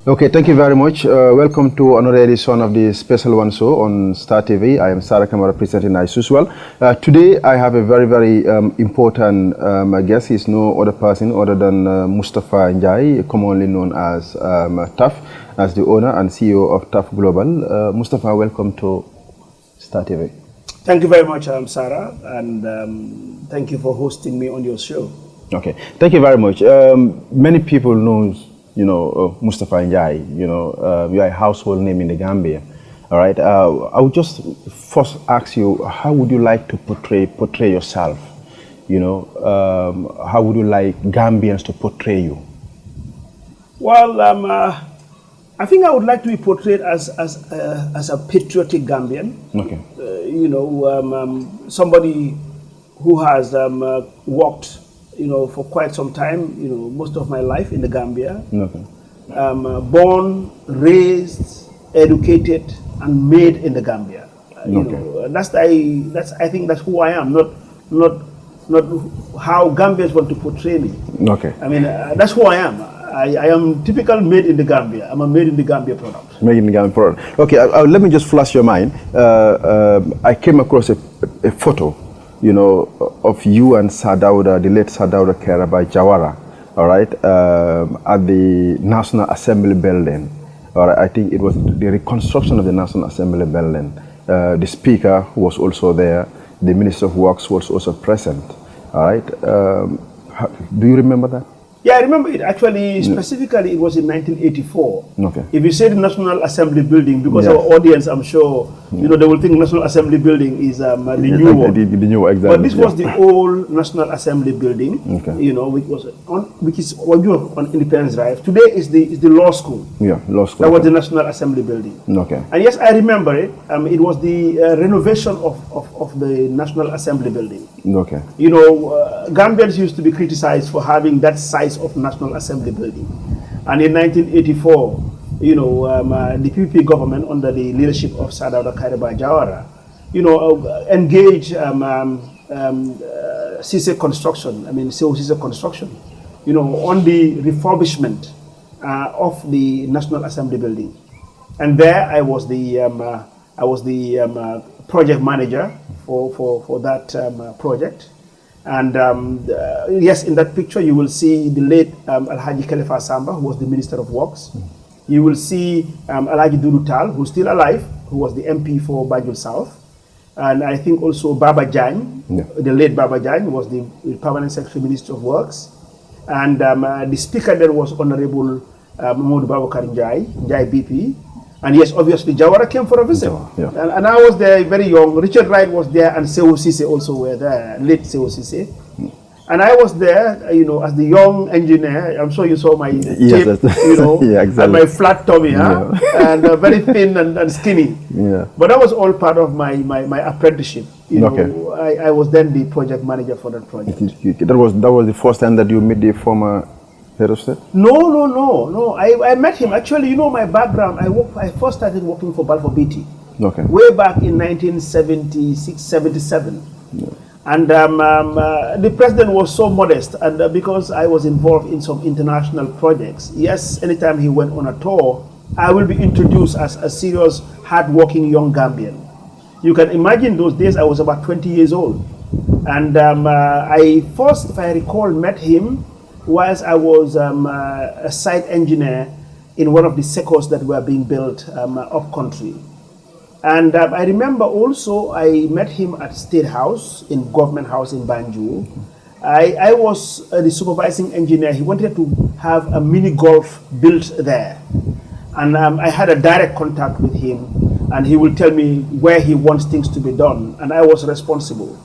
Okay, thank you very much. Welcome to another edition of the Special One Show on Star TV. I am Sara Camara, presenting as usual. Today, I have a very, very important guest. He's no other person other than Mustapha Njie, commonly known as TAF, as the owner and CEO of TAF Global. Mustapha, welcome to Star TV. Thank you very much, Sarah, and thank you for hosting me on your show. Okay, thank you very much. Many people know, Mustapha Njie. You are a household name in the Gambia. All right. I would just first ask you, how would you like to portray yourself? How would you like Gambians to portray you? Well, I think I would like to be portrayed as a patriotic Gambian. Okay. Somebody who has worked, for quite some time, most of my life in the Gambia. Okay. Born, raised, educated, and made in the Gambia. I think that's who I am. Not how Gambians want to portray me. Okay. I mean, that's who I am. I am typical made in the Gambia. I'm a made in the Gambia product. Made in the Gambia product. Okay, let me just flash your mind. I came across a photo, of you and Dawda, the late Dawsa Kairaba Jawara, all right, at the National Assembly building. All right, I think it was the reconstruction of the National Assembly building. The Speaker was also there. The Minister of Works was also present. All right. Do you remember that? Yeah, I remember it. Actually, specifically, it was in 1984. Okay. If you say the National Assembly building, because our audience, I'm sure, they will think National Assembly building is the new one. The new, exactly. But this was the old National Assembly building, okay. which is on Independence Drive. Today is the law school. Yeah, law school. That was the National Assembly building. Okay. And yes, I remember it. It was the renovation of the National Assembly building. Okay. Gambians used to be criticized for having that size of National Assembly building. And in 1984, the PPP government under the leadership of Dawsa Kairaba Jawara, engaged CC construction, CC construction, on the refurbishment of the National Assembly building. And there I was the project manager for that project. And yes, in that picture you will see the late Alhaji Khalifa Samba, who was the Minister of Works. You will see Alhaji Dudu Tal, who's still alive, who was the MP for Banjul South. And I think also Baba Jan, the late Baba Jan, was the Permanent Secretary Minister of Works. And the Speaker there was Honorable Mahmoud Babakar Njie, Njie BP. And yes, obviously, Jawara came for a visit. Yeah. And I was there very young. Richard Wright was there, and Sewu Cisse also were there, late Sewu Cisse. And I was there, as the young engineer. I'm sure you saw my shape, yeah, exactly. And my flat tummy, and very thin and skinny. Yeah. But that was all part of my apprenticeship. I was then the project manager for that project. That was the first time that you met the former head of state? No. I met him. Actually, my background. I first started working for Balfour Beatty. Okay. Way back in 1976, 77. Yeah. And the president was so modest, and because I was involved in some international projects, yes, anytime he went on a tour, I will be introduced as a serious, hard-working young Gambian. You can imagine those days I was about 20 years old. And I first, if I recall, met him whilst I was a site engineer in one of the sectors that were being built up country. And I remember also I met him at State House, in Government House in Banjul. I was the supervising engineer. He wanted to have a mini golf built there. And I had a direct contact with him, and he will tell me where he wants things to be done, and I was responsible.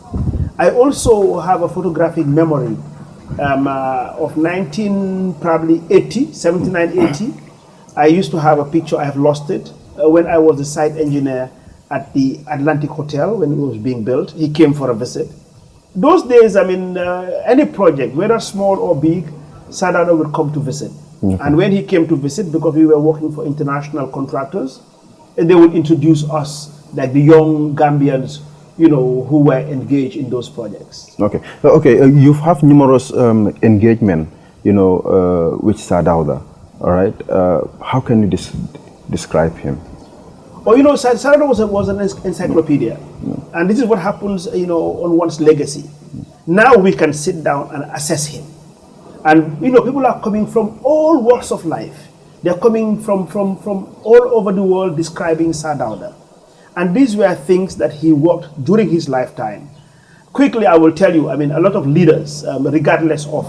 I also have a photographic memory of 79, 80. I used to have a picture, I have lost it, when I was the site engineer at the Atlantic Hotel when it was being built. He came for a visit. Those days, any project, whether small or big, Sadano would come to visit. And when he came to visit, because we were working for international contractors, they would introduce us, like the young Gambians, who were engaged in those projects. Okay. You have numerous engagement, with Dawda. All right. How can you describe him? Well, Sara was an encyclopedia. And this is what happens, on one's legacy. Now we can sit down and assess him. And, people are coming from all walks of life. They're coming from all over the world describing Sir Dawda. And these were things that he worked during his lifetime. Quickly, I will tell you, a lot of leaders, regardless of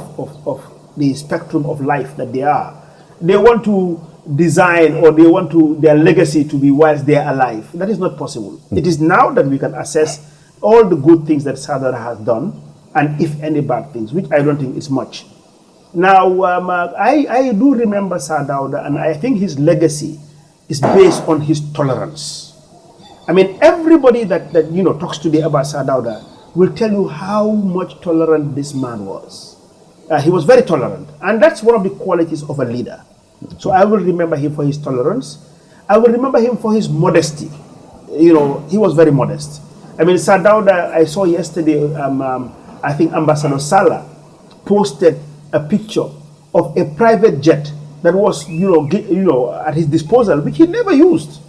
the spectrum of life that they are, they want to design or they want their legacy to be whilst they are alive. That is not possible. It is now that we can assess all the good things that Sir Dawda has done, and if any bad things, which I don't think is much. Now, I do remember Sir Dawda, and I think his legacy is based on his tolerance. Everybody that talks today about Sir Dawda will tell you how much tolerant this man was. He was very tolerant, and that's one of the qualities of a leader. So I will remember him for his tolerance. I will remember him for his modesty. He was very modest. Sir Dawda, I saw yesterday, I think Ambassador Salah posted a picture of a private jet that was, at his disposal, which he never used.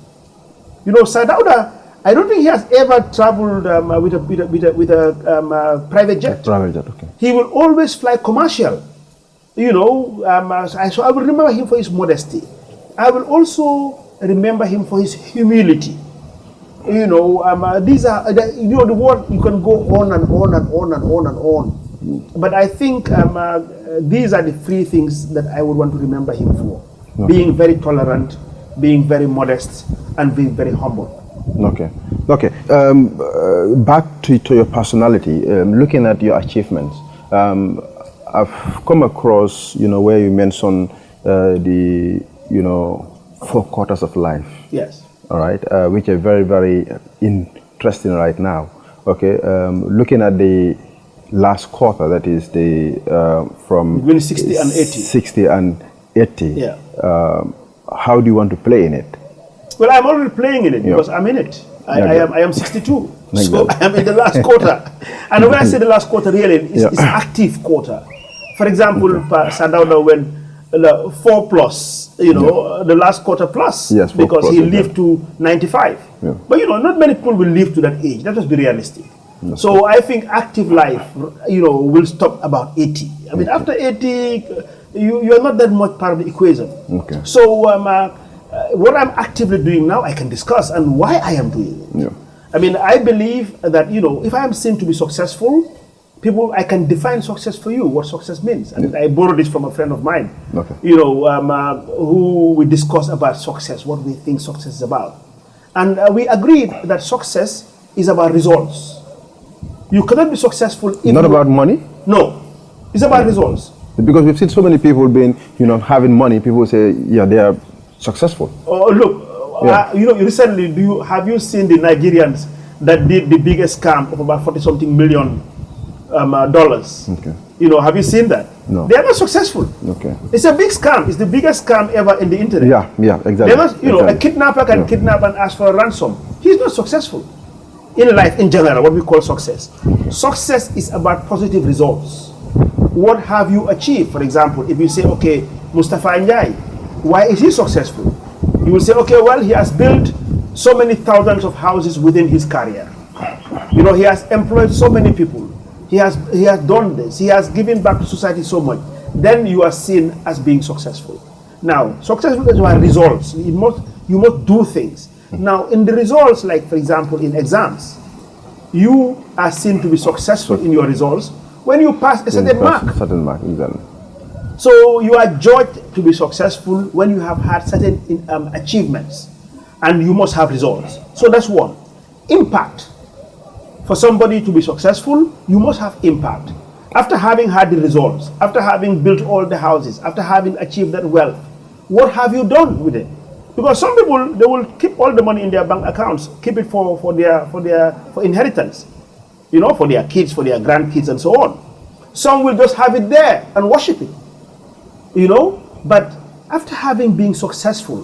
Sir Dawda, I don't think he has ever traveled with a private jet. Private jet, okay. He will always fly commercial. So I will remember him for his modesty. I will also remember him for his humility. These are, the word, you can go on and on and on and on and on. But I think these are the three things that I would want to remember him for. Okay. Being very tolerant, being very modest, and being very humble. Okay. Back to your personality, looking at your achievements, I've come across, where you mentioned the, 4 quarters of life. Yes. All right, which are very, very interesting right now. Okay, looking at the last quarter, that is the from between 60 and 80. 60 and 80. Yeah. How do you want to play in it? Well, I'm already playing in it because I'm in it. I am 62, so I am in the last quarter. And when I say the last quarter, really, it's active quarter. For example, Sir Dawda went 4 plus, the last quarter plus, yes, because plus, he lived to 95. Yeah. But not many people will live to that age. Let us be realistic. That's so true. I think active life, will stop about 80. After 80, you're not that much part of the equation. Okay. So what I'm actively doing now, I can discuss and why I am doing it. Yeah. I believe that, if I am seen to be successful, I can define success for you, what success means. And I borrowed this from a friend of mine, okay. Who we discussed about success, what we think success is about. And we agreed that success is about results. You cannot be successful if not about money? No, it's about results. Because we've seen so many people being, having money, people say, yeah, they are successful. Oh, look, recently, have you seen the Nigerians that did the biggest scam of about 40-something million dollars? Okay. Have you seen that? No. They are not successful. Okay. It's a big scam. It's the biggest scam ever in the internet. Yeah, exactly. They're not, a kidnapper can kidnap and ask for a ransom. He's not successful. In life, in general, what we call success. Okay. Success is about positive results. What have you achieved? For example, if you say, okay, Mustapha Njie, why is he successful? You will say, okay, well, he has built so many thousands of houses within his career. He has employed so many people. He has done this. He has given back to society so much. Then you are seen as being successful. Now, successful is about results. You must do things. Now, in the results, like for example, in exams, you are seen to be successful in your results when you pass a certain mark. Exactly. So you are judged to be successful when you have had certain achievements, and you must have results. So that's one. Impact. For somebody to be successful, you must have impact. After having had the results, after having built all the houses, after having achieved that wealth, what have you done with it? Because some people, they will keep all the money in their bank accounts, keep it for inheritance, for their kids, for their grandkids, and so on. Some will just have it there and worship it, But after having been successful,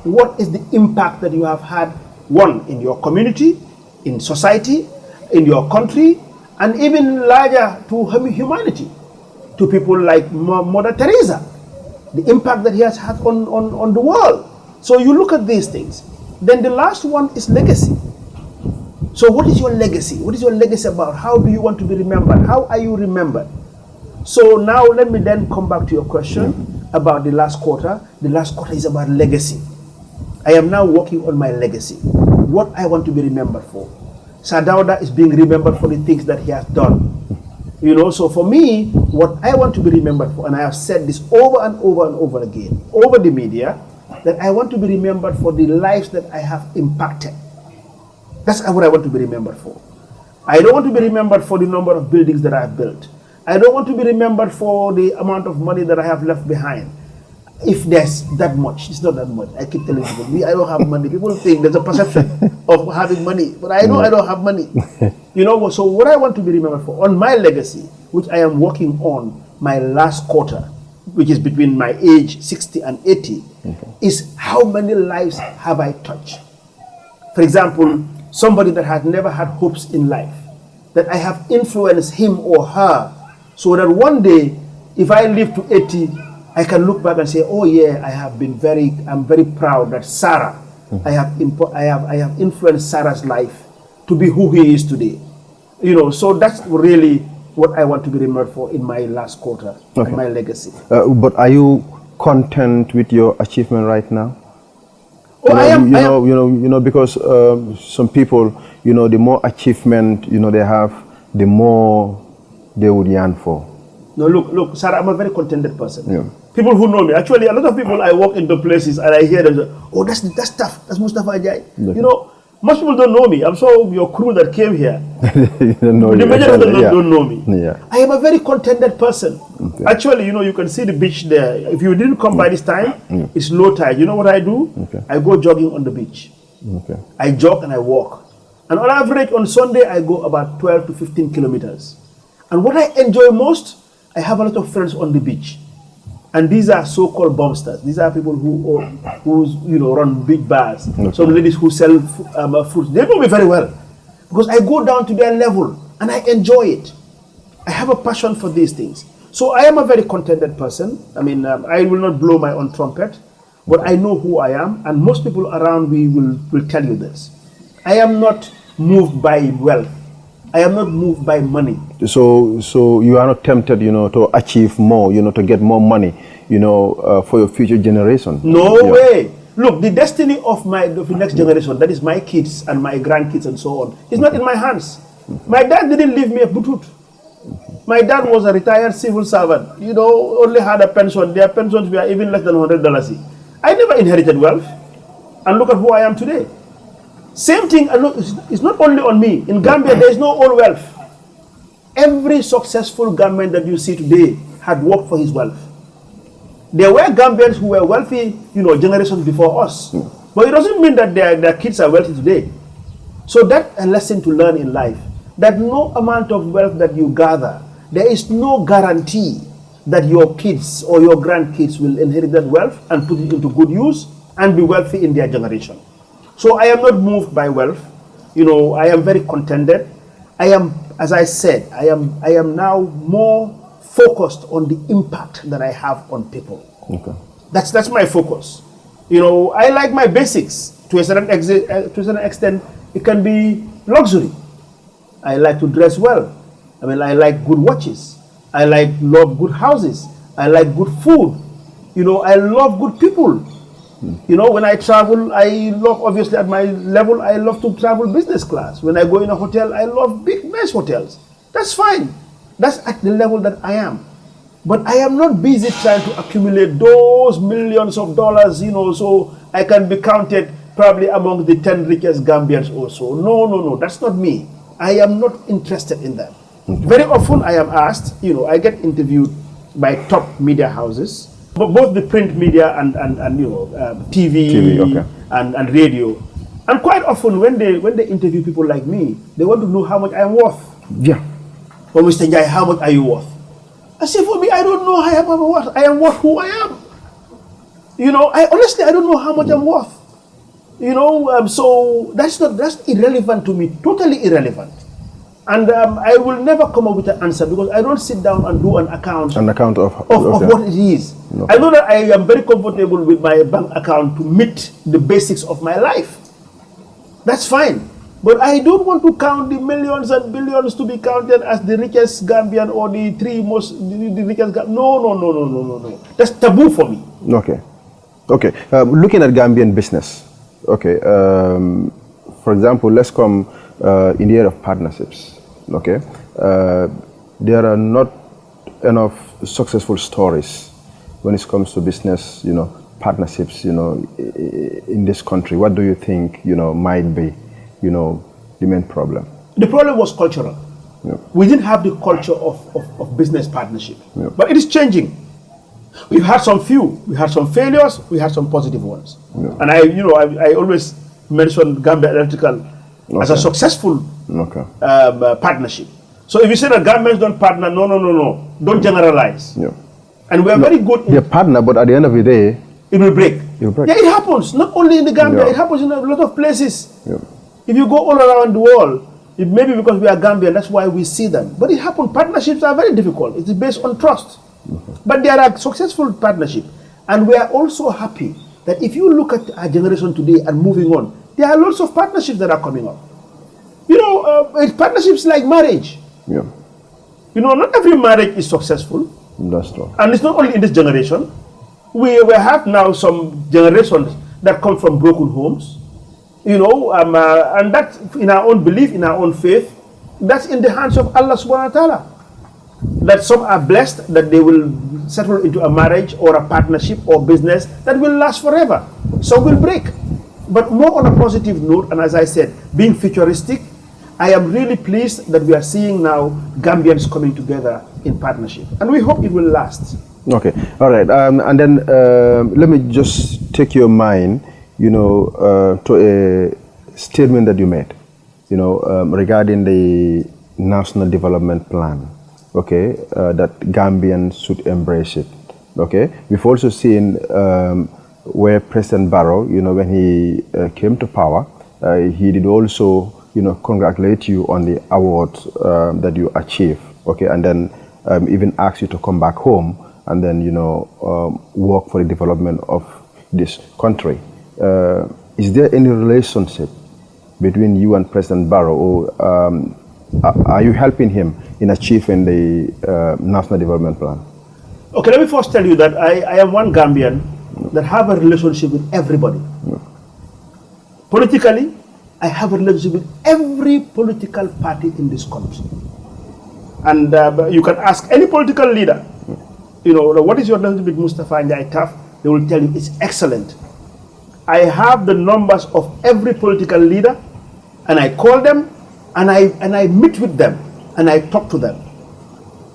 what is the impact that you have had, one, in your community, in society, in your country, and even larger to humanity, to people like Mother Teresa, the impact that he has had on the world. So you look at these things. Then the last one is legacy. So what is your legacy? What is your legacy about? How do you want to be remembered? How are you remembered? So now let me then come back to your question about the last quarter. The last quarter is about legacy. I am now working on my legacy. What I want to be remembered for. Dawda is being remembered for the things that he has done. You know, so for me, what I want to be remembered for, and I have said this over and over and over again, over the media, that I want to be remembered for the lives that I have impacted. That's what I want to be remembered for. I don't want to be remembered for the number of buildings that I have built. I don't want to be remembered for the amount of money that I have left behind. If there's that much, it's not that much. I keep telling people, I don't have money. People think there's a perception of having money, but I know I don't have money. You know, so what I want to be remembered for, on my legacy, which I am working on my last quarter, which is between my age 60 and 80, is how many lives have I touched? For example, somebody that has never had hopes in life, that I have influenced him or her, so that one day, if I live to 80, I can look back and say, oh yeah, I'm very proud that Sara, I have influenced Sara's life to be who he is today. You know, so that's really what I want to be remembered for in my last quarter, my legacy. But are you content with your achievement right now? Oh, I am. You know, because some people, you know, the more achievement, you know, they have, the more they would yearn for. No, look, Sara, I'm a very contented person. Yeah. People who know me, actually, a lot of people, I walk into places and I hear them, oh, that's tough, that's Mustapha Njie. You know, most people don't know me. I'm sure your crew that came here, the majority of them don't know me. Yeah. I am a very contented person. Okay. Actually, you know, you can see the beach there. If you didn't come by this time, it's low tide. You know what I do? I go jogging on the beach. I jog and I walk. And on average, on Sunday, I go about 12 to 15 kilometers. And what I enjoy most, I have a lot of friends on the beach. And these are so-called bumpsters. These are people who you know, run big bars. Some ladies who sell fruits. They know me very well. Because I go down to their level and I enjoy it. I have a passion for these things. So I am a very contented person. I mean, I will not blow my own trumpet, but I know who I am. And most people around me will tell you this. I am not moved by wealth. I am not moved by money. So you are not tempted, you know, to achieve more, you know, to get more money, you know, for your future generation? No way. Look, the destiny of the next generation, that is my kids and my grandkids and so on, is not in my hands. My dad didn't leave me a butut. My dad was a retired civil servant, you know, only had a pension. Their pensions were even less than $100. I never inherited wealth. And look at who I am today. Same thing, it's not only on me. In Gambia, there is no old wealth. Every successful Gambian that you see today had worked for his wealth. There were Gambians who were wealthy, you know, generations before us. But it doesn't mean that their kids are wealthy today. So that's a lesson to learn in life. That no amount of wealth that you gather, there is no guarantee that your kids or your grandkids will inherit that wealth and put it into good use and be wealthy in their generation. So I am not moved by wealth. You know, I am very contented. I am, as I said, I am now more focused on the impact that I have on people. That's my focus. You know, I like my basics. To a certain extent, it can be luxury. I like to dress well. I mean, I like good watches. I love good houses. I like good food. You know, I love good people. You know, when I travel, I love, obviously at my level, I love to travel business class. When I go in a hotel, I love big, nice hotels. That's fine. That's at the level that I am. But I am not busy trying to accumulate those millions of dollars, you know, so I can be counted probably among the 10 richest Gambians or so. No, that's not me. I am not interested in that. Very often I am asked, you know, I get interviewed by top media houses, but both the print media and you know, TV and radio. And quite often when they interview people like me, they want to know how much I am worth. Yeah. Or Mr. Njie, how much are you worth? I say, for me, I don't know how I'm worth. I am worth who I am. You know, honestly, I don't know how much I'm worth. You know, so that's irrelevant to me, totally irrelevant. And I will never come up with an answer because I don't sit down and do an account of what it is. No. I know that I am very comfortable with my bank account to meet the basics of my life. That's fine. But I don't want to count the millions and billions to be counted as the richest Gambian or the the richest Gambian. No. That's taboo for me. Okay. Okay. Looking at Gambian business, okay. For example, let's come in the area of partnerships. Okay, there are not enough successful stories when it comes to business, partnerships, in this country. What do you think, might be, the main problem? The problem was cultural. Yeah. We didn't have the culture of business partnership, yeah. But it is changing. We've had some few, we had some failures, we had some positive ones, yeah. And I always mention Gambia Electrical as a successful partnership. So if you say that governments don't partner, no. Don't generalize. Yeah. And we are very good. They partner, but at the end of the day, it will break. It will break. Yeah, it happens. Not only in the Gambia, it happens in a lot of places. Yeah. If you go all around the world, it may be because we are Gambian, that's why we see them. But it happens. Partnerships are very difficult. It is based on trust. But there are successful partnerships. And we are also happy that if you look at our generation today and moving on, there are lots of partnerships that are coming up. Partnerships like marriage. Yeah. Not every marriage is successful. That's true. And it's not only in this generation. We have now some generations that come from broken homes. And that in our own belief, in our own faith, that's in the hands of Allah subhanahu wa ta'ala. That some are blessed that they will settle into a marriage or a partnership or business that will last forever. Some will break. But more on a positive note, and as I said, being futuristic, I am really pleased that we are seeing now Gambians coming together in partnership. And we hope it will last. Okay. All right. And then let me just take your mind, to a statement that you made, regarding the National Development Plan, okay, that Gambians should embrace it, okay. We've also seen where President Barrow, when he came to power, he did also, congratulate you on the award that you achieved, okay, and then even ask you to come back home and then, work for the development of this country. Is there any relationship between you and President Barrow, or are you helping him in achieving the National Development Plan? Okay, let me first tell you that I am one Gambian that have a relationship with everybody. Yeah. Politically, I have a relationship with every political party in this country. And you can ask any political leader, what is your relationship with Mustapha Njie? They will tell you it's excellent. I have the numbers of every political leader, and I call them, and I meet with them, and I talk to them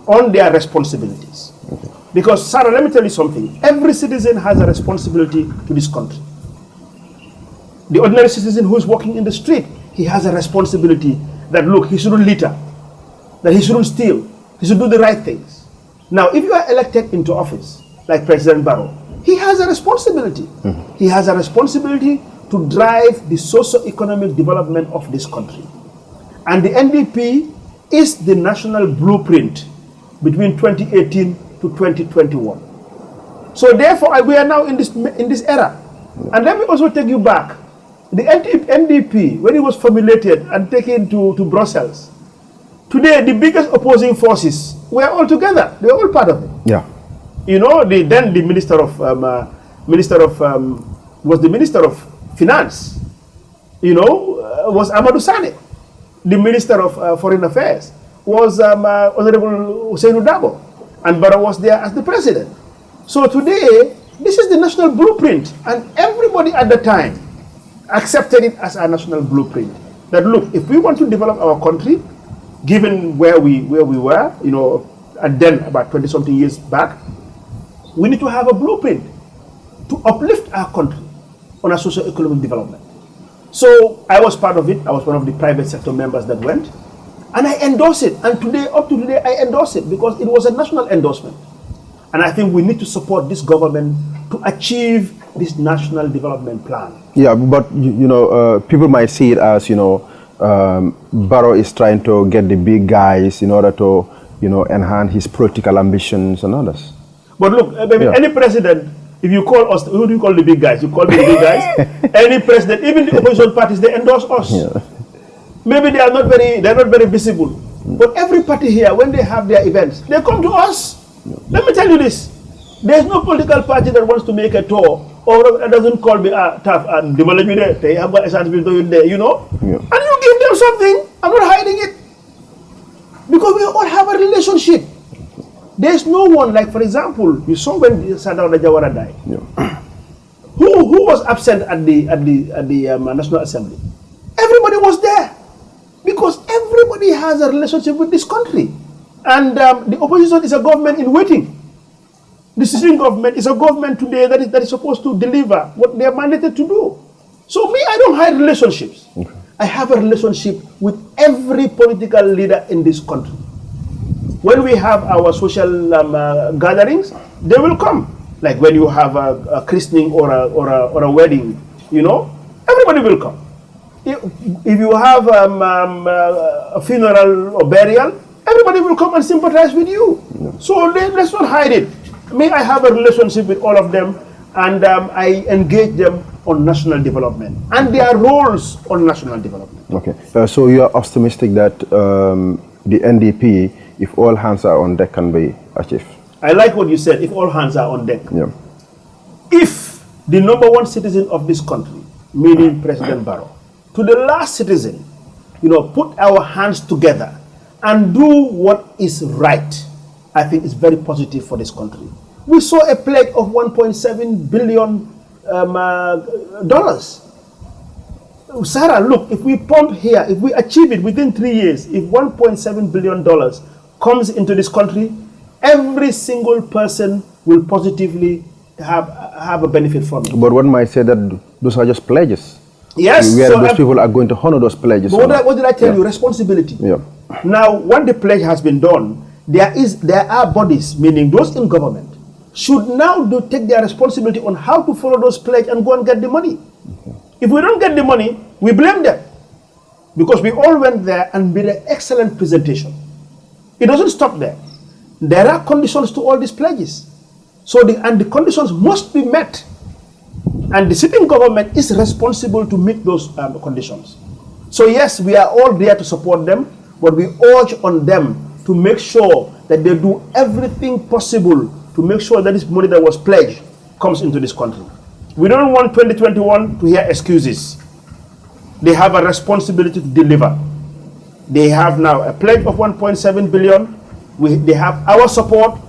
on their responsibilities. Okay. Because, Sarah, let me tell you something. Every citizen has a responsibility to this country. The ordinary citizen who is walking in the street, he has a responsibility that, look, he shouldn't litter, that he shouldn't steal, he should do the right things. Now, if you are elected into office, like President Barrow, he has a responsibility. Mm-hmm. He has a responsibility to drive the socio-economic development of this country. And the NDP is the national blueprint between 2018 to 2021. So therefore, we are now in this era. And let me also take you back. The NDP, when it was formulated and taken to Brussels, today the biggest opposing forces were all together. They were all part of it. Yeah. Then the Minister of Finance, was Amadou Sane. The Minister of Foreign Affairs was Honorable Hussein Dabo, and Barrow was there as the President. So today, this is the national blueprint, and everybody at the time accepted it as a national blueprint. That look, if we want to develop our country, given where we were, and then about 20-something years back, we need to have a blueprint to uplift our country on a socio-economic development. So I was part of it. I was one of the private sector members that went, and I endorse it. And today, up to today, I endorse it because it was a national endorsement. And I think we need to support this government to achieve this national development plan. Yeah, but people might see it as Barrow is trying to get the big guys in order to, enhance his political ambitions and others. But look, any president, if you call us, who do you call the big guys? You call me the big guys. Any president, even the opposition parties, they endorse us. Yeah. Maybe they're not very visible. But every party here, when they have their events, they come to us. Yeah. Let me tell you this. There's no political party that wants to make a tour or doesn't call me tough and develop me there. They have got a chance to do it there, Yeah. And you give them something. I'm not hiding it. Because we all have a relationship. There's no one, like for example, you saw when Sara Camara Jawara died. Yeah. Who was absent at the National Assembly? Everybody was there. Because everybody has a relationship with this country. And the opposition is a government in waiting. The sitting government is a government today that is supposed to deliver what they are mandated to do. So me, I don't hide relationships. Okay. I have a relationship with every political leader in this country. When we have our social gatherings, they will come. Like when you have a christening or a wedding, everybody will come. If you have a funeral or burial, everybody will come and sympathize with you. Yeah. So let's not hide it. Me, I have a relationship with all of them, and I engage them on national development and their roles on national development. Okay, so you are optimistic that the NDP, if all hands are on deck, can be achieved? I like what you said, if all hands are on deck. Yeah. If the #1 citizen of this country, meaning President Barrow, to the last citizen, put our hands together and do what is right, I think it's very positive for this country. We saw a pledge of $1.7 billion. Sarah, look, if we pump here, if we achieve it within 3 years, if $1.7 billion comes into this country, every single person will positively have a benefit from it. But one might say that those are just pledges. Yes. Where those people are going to honor those pledges. But what did I tell you? Responsibility. Yeah. Now, when the pledge has been done, there are bodies, meaning those in government, should now take their responsibility on how to follow those pledges and go and get the money. Okay. If we don't get the money, we blame them. Because we all went there and made an excellent presentation. It doesn't stop there. There are conditions to all these pledges. So the conditions must be met. And the sitting government is responsible to meet those conditions. So yes, we are all there to support them, but we urge on them to make sure that they do everything possible to make sure that this money that was pledged comes into this country. We don't want 2021 to hear excuses. They have a responsibility to deliver. They have now a pledge of 1.7 billion. They have our support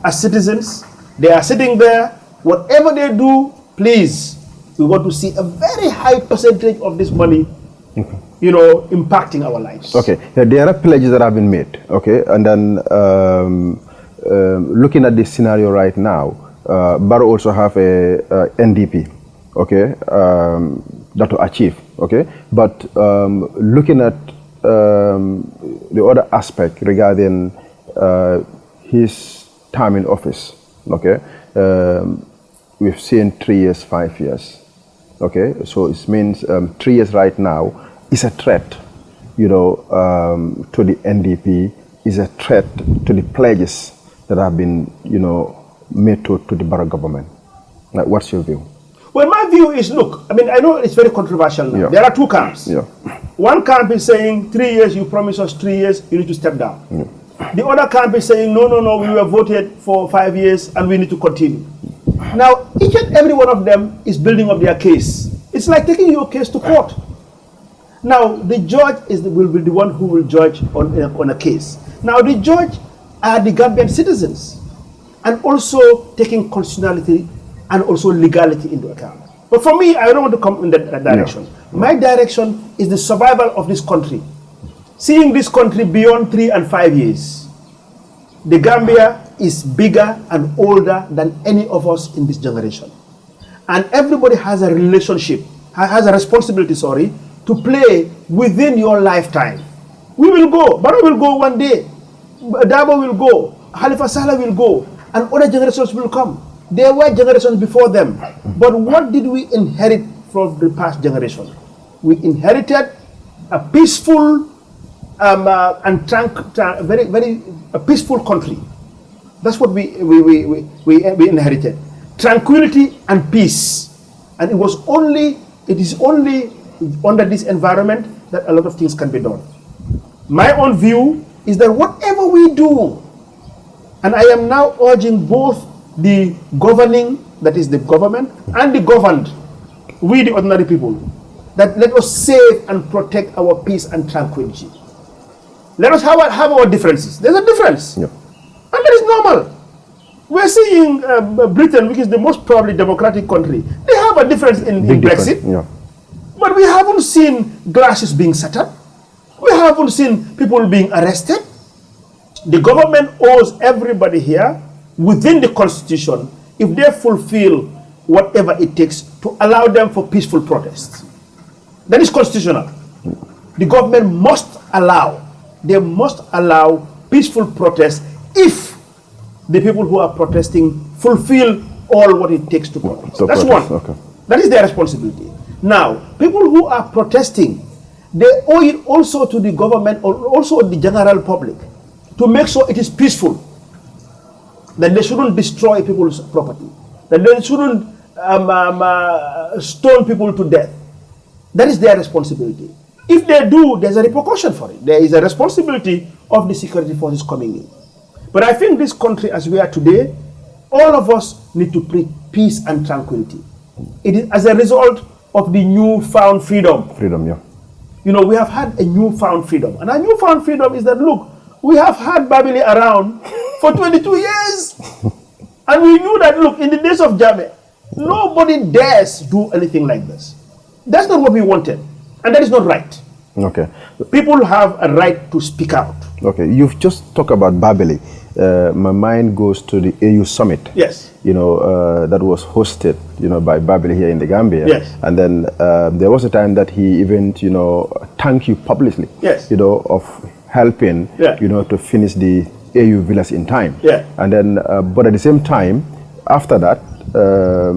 as citizens. They are sitting there. Whatever they do, please, we want to see a very high percentage of this money, impacting our lives. Okay, there are pledges that have been made. Okay, and then looking at this scenario right now, Barrow also have a NDP. Okay, that to achieve. Okay, but looking at the other aspect regarding his time in office. Okay. We've seen 3 years, 5 years. Okay, so it means 3 years right now is a threat, to the NDP, is a threat to the pledges that have been, made to the Barrow government. Like, what's your view? Well, my view is, look, I know it's very controversial now. Yeah. There are two camps. Yeah. One camp is saying 3 years, you promised us 3 years, you need to step down. Yeah. The other camp is saying, no, we were voted for 5 years and we need to continue. Now, each and every one of them is building up their case. It's like taking your case to court. Now, the judge will be the one who will judge on a case. Now, the judge are the Gambian citizens and also taking constitutionality and also legality into account. But for me, I don't want to come in that direction. No. My direction is the survival of this country. Seeing this country beyond 3 and 5 years. The Gambia is bigger and older than any of us in this generation. And everybody has a relationship, has a responsibility, to play within your lifetime. We will go. Barrow will go one day. Dabo will go. Halifa Saleh will go. And other generations will come. There were generations before them. But what did we inherit from the past generation? We inherited a peaceful and a peaceful country. That's what we inherited. Tranquility and peace. And it is only under this environment that a lot of things can be done. My own view is that whatever we do, and I am now urging both the governing, that is the government, and the governed, we the ordinary people, that let us save and protect our peace and tranquility. Let us have our differences. There's a difference. Yeah. And that is normal. We're seeing Britain, which is the most probably democratic country, they have a difference in Brexit. Yeah. But we haven't seen glasses being set up. We haven't seen people being arrested. The government owes everybody here, within the constitution, if they fulfill whatever it takes to allow them for peaceful protests. That is constitutional. The government must allow peaceful protests if the people who are protesting fulfill all what it takes to protest. That's one. Okay. That is their responsibility. Now, people who are protesting, they owe it also to the government or also the general public to make sure it is peaceful. That they shouldn't destroy people's property. That they shouldn't stone people to death. That is their responsibility. If they do, there's a repercussion for it. There is a responsibility of the security forces coming in. But I think this country as we are today, all of us need to preach peace and tranquility. It is as a result of the newfound freedom. Freedom, yeah. You know, we have had a newfound freedom. And our newfound freedom is that, look, we have had Babili around for 22 years. And we knew that, look, in the days of Jammeh, nobody dares do anything like this. That's not what we wanted. And that is not right. Okay. People have a right to speak out. Okay. You've just talked about Babili. My mind goes to the AU summit. Yes. You know, that was hosted, you know, by Babili here in the Gambia. Yes. And then there was a time that he even, you know, thanked you publicly. Yes. You know, of helping, yeah, you know, to finish the AU villas in time. Yeah. And then, but at the same time, after that,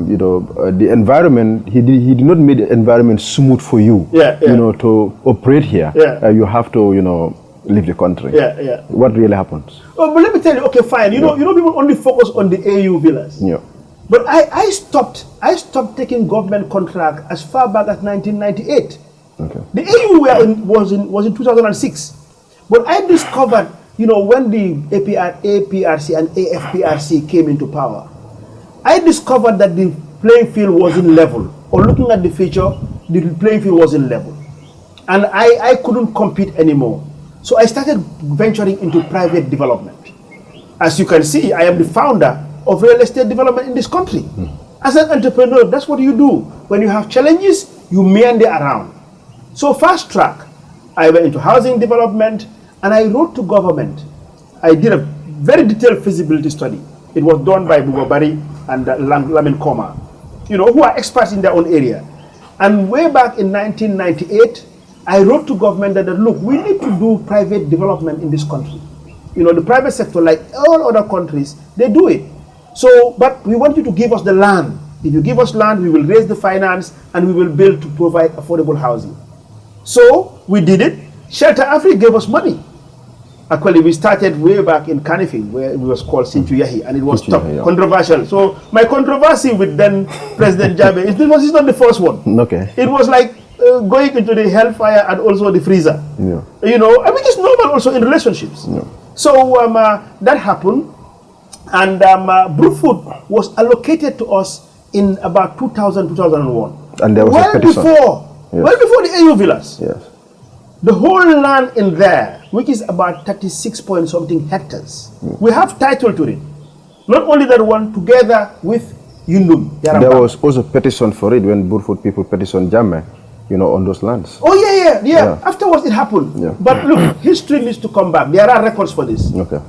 you know, the environment, he did not make the environment smooth for you, yeah, yeah, you know, to operate here. Yeah. You have to, you know, leave the country. Yeah, yeah. What really happens? Well, but let me tell you, okay, fine. You know, people only focus on the AU villas. Yeah. But I stopped taking government contract as far back as 1998. Okay. The AU was in 2006. But I discovered, you know, when the APRC and AFPRC came into power, I discovered that the playing field wasn't level. Or looking at the future, the playing field wasn't level. And I couldn't compete anymore. So I started venturing into private development. As you can see, I am the founder of real estate development in this country. As an entrepreneur, that's what you do. When you have challenges, you meander around. So fast track, I went into housing development and I wrote to government. I did a very detailed feasibility study. It was done by Bugabari and lamented, you know, who are experts in their own area. And way back in 1998, I wrote to government that, look, we need to do private development in this country. You know, the private sector, like all other countries, they do it. So, but we want you to give us the land. If you give us land, we will raise the finance and we will build to provide affordable housing. So we did it. Shelter Africa gave us money. Actually, we started way back in Kanifing, where it was called Sintu Yahi, and it was controversial. So my controversy with then President Jammeh is not the first one. Okay. It was like going into the hellfire and also the freezer. Yeah. You know, I mean, it's normal also in relationships. Yeah. So that happened, and Brookfoot was allocated to us in about 2000, 2001. And there was a petition. Well before the AU villas. Yes. The whole land in there, which is about 36 point something hectares, we have title to it. Not only that one, together with Yundum. There was also a petition for it when Brookfoot people petitioned Jammeh, you know, on those lands. Oh yeah. Afterwards it happened. Yeah. But look, history needs to come back. There are records for this. Okay.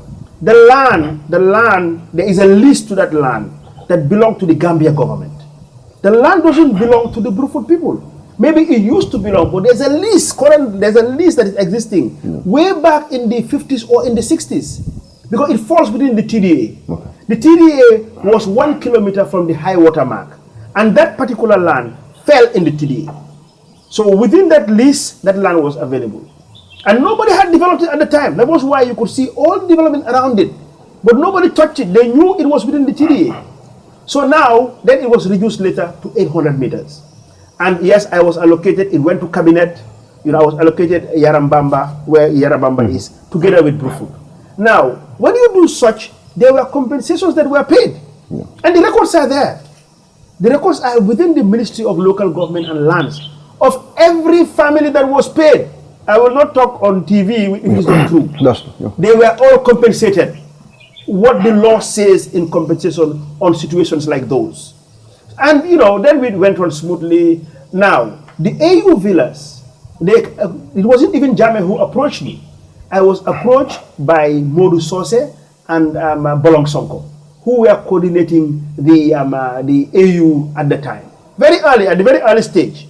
The land, there is a list to that land that belonged to the Gambia government. The land doesn't belong to the Brookfoot people. Maybe it used to belong, but there's a list, there's a list that is existing way back in the 50s or in the 60s, because it falls within the TDA. Okay. The TDA was 1 kilometer from the high water mark, and that particular land fell in the TDA. So within that lease, that land was available. And nobody had developed it at the time. That was why you could see all the development around it. But nobody touched it. They knew it was within the TDA. So now, then it was reduced later to 800 meters. And yes, I was allocated, it went to cabinet. You know, I was allocated Yarambamba, where Yarabamba is, together with Brufut. Now, when you do such, there were compensations that were paid. Yeah. And the records are there. The records are within the Ministry of Local Government and Lands of every family that was paid. I will not talk on TV if it's not true. They were all compensated. What the law says in compensation on situations like those. And, you know, then we went on smoothly. Now, the AU villas, it wasn't even Jammeh who approached me. I was approached by Modu Sose and Bolong Sonko, who were coordinating the AU at the time. Very early, at the very early stage,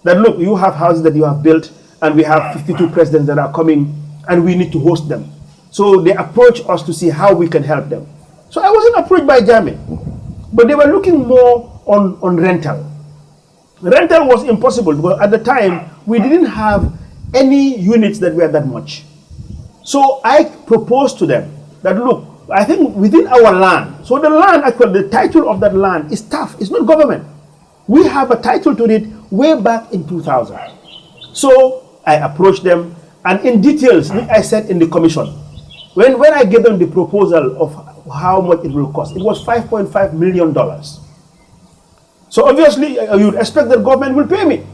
that look, you have houses that you have built, and we have 52 presidents that are coming, and we need to host them. So they approached us to see how we can help them. So I wasn't approached by Jammeh, but they were looking more on rental. Rental was impossible because at the time, we didn't have any units that were that much. So I proposed to them that, look, I think within our land, so the land, actually, the title of that land is tough. It's not government. We have a title to it way back in 2000. So I approached them, and in details, which I said in the commission, when I gave them the proposal of how much it will cost, it was $5.5 million. So obviously, you would expect that government will pay me.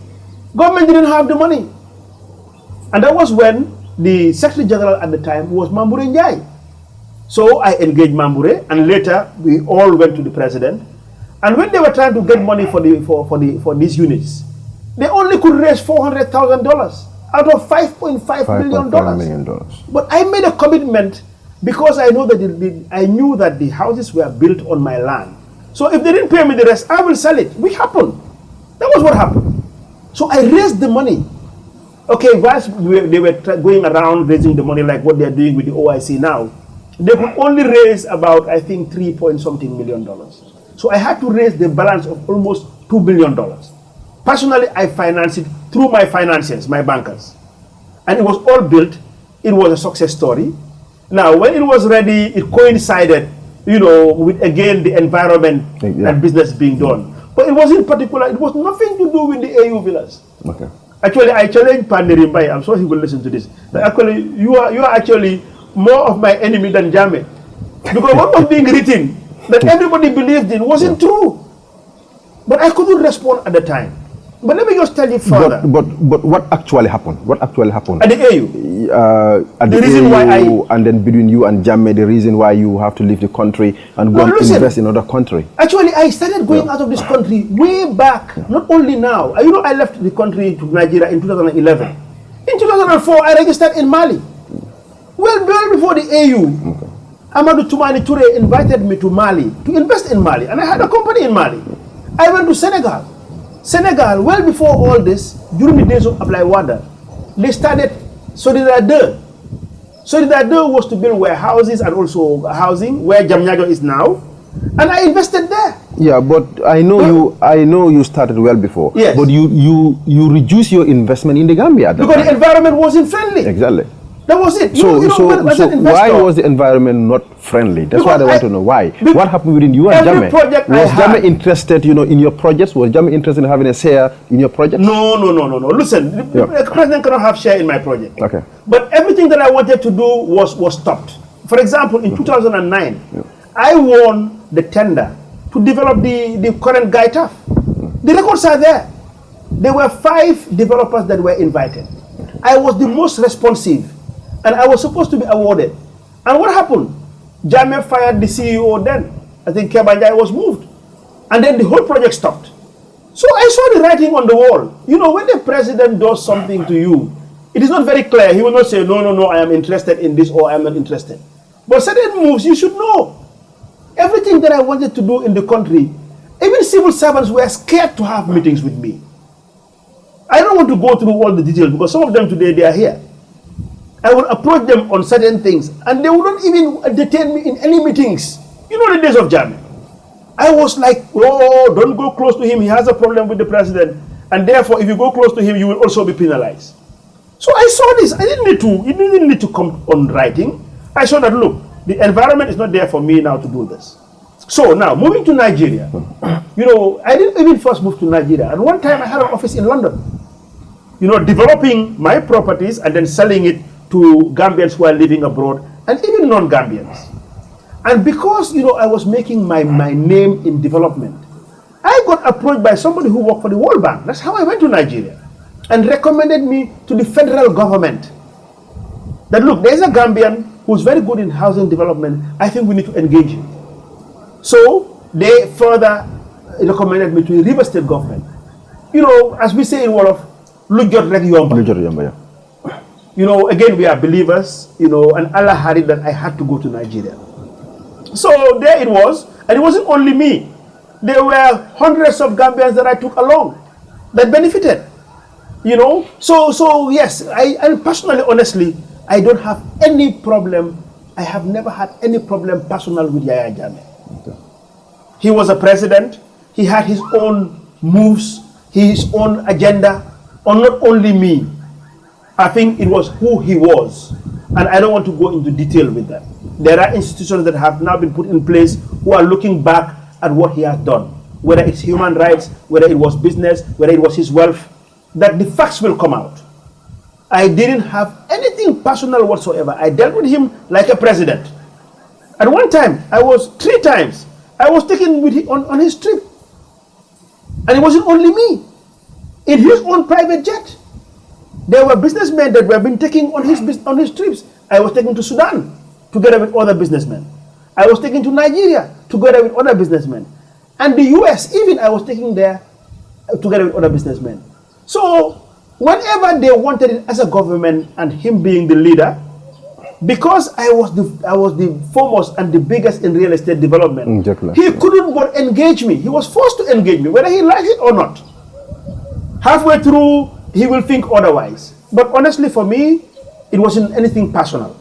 Government didn't have the money. And that was when the Secretary General at the time was Mambure Njie. So I engaged Mambure, and later we all went to the president. And when they were trying to get money for these units, they only could raise $400,000 out of $5.5 million. But I made a commitment because I know that I knew that the houses were built on my land. So if they didn't pay me the rest, I will sell it. Which happened. That was what happened. So I raised the money. Okay, whilst they were going around raising the money like what they are doing with the OIC now, they could only raise about, I think, $3 million. So I had to raise the balance of almost $2 billion. Personally, I financed it through my financiers, my bankers. And it was all built. It was a success story. Now, when it was ready, it coincided, you know, with, again, the environment and business being done. But it wasn't particular. It was nothing to do with the AU villas. Okay. Actually, I challenge Panderimbai. I'm sure he will listen to this. That actually, you are actually more of my enemy than Jammeh. Because what was being written that everybody believed in wasn't true. But I couldn't respond at the time. But let me just tell you further. But what actually happened? What actually happened? At the AU. At the reason AU, why and then between you and Jammeh, the reason why you have to leave the country and go and invest in another country. Actually, I started going out of this country way back. Not only now. You know, I left the country to Nigeria in 2011. In 2004, I registered in Mali. Well before the AU. Okay. Amadou Toumani Touré invited me to Mali to invest in Mali, and I had a company in Mali. I went to Senegal. Senegal, well before all this, during the days of Ablaye Wade, they started Solidarité 2. Solidarité 2 was to build warehouses and also housing, where Diamniadio is now, and I invested there. Yeah, but I know you started well before. Yes. But you reduced your investment in the Gambia at that because time. the environment wasn't friendly. Exactly. That was it. So why was the environment not friendly? That's what I want to know. Why? What happened within you and Jammeh? Was Jammeh interested, you know, in your projects? Was Jammeh interested in having a share in your project? No. Listen, the president cannot have share in my project. Okay. But everything that I wanted to do was stopped. For example, in 2009, I won the tender to develop the current Gaitaf. The records are there. There were 5 developers that were invited. I was the most responsive. And I was supposed to be awarded. And what happened? Jammeh fired the CEO then. I think Kebanjai was moved. And then the whole project stopped. So I saw the writing on the wall. You know, when the president does something to you, it is not very clear. He will not say, no, I am interested in this or I am not interested. But certain moves, you should know. Everything that I wanted to do in the country, even civil servants were scared to have meetings with me. I don't want to go through all the details because some of them today, they are here. I will approach them on certain things, and they wouldn't even detain me in any meetings. You know the days of Jammeh. I was like, oh, don't go close to him. He has a problem with the president. And therefore, if you go close to him, you will also be penalized. So I saw this. It didn't need to come on writing. I saw that, look, the environment is not there for me now to do this. So now, moving to Nigeria, you know, I didn't even first move to Nigeria. And one time I had an office in London, you know, developing my properties and then selling it to Gambians who are living abroad and even non-Gambians. And because, you know, I was making my name in development, I got approached by somebody who worked for the World Bank. That's how I went to Nigeria, and recommended me to the federal government that, look, there's a Gambian who's very good in housing development. I think we need to engage him. So they further recommended me to the River State government. You know, as we say in Wolof, Lujot Rek Yomba. You know, again, we are believers, you know, and Allah had it that I had to go to Nigeria. So there it was, and it wasn't only me. There were hundreds of Gambians that I took along that benefited. You know, so yes, and personally, honestly, I don't have any problem. I have never had any problem personal with Yahya Jammeh. Okay. He was a president. He had his own moves, his own agenda, on not only me. I think it was who he was. And I don't want to go into detail with that. There are institutions that have now been put in place who are looking back at what he has done. Whether it's human rights, whether it was business, whether it was his wealth, that the facts will come out. I didn't have anything personal whatsoever. I dealt with him like a president. At one time, three times, I was taken with him on his trip. And it wasn't only me. In his own private jet. There were businessmen that were being taken on his trips. I was taken to Sudan together with other businessmen. I was taken to Nigeria together with other businessmen. And the US, even I was taken there together with other businessmen. So, whenever they wanted it as a government and him being the leader, because I was the foremost and the biggest in real estate development, he couldn't but engage me. He was forced to engage me, whether he likes it or not. Halfway through, he will think otherwise. But honestly, for me, it wasn't anything personal.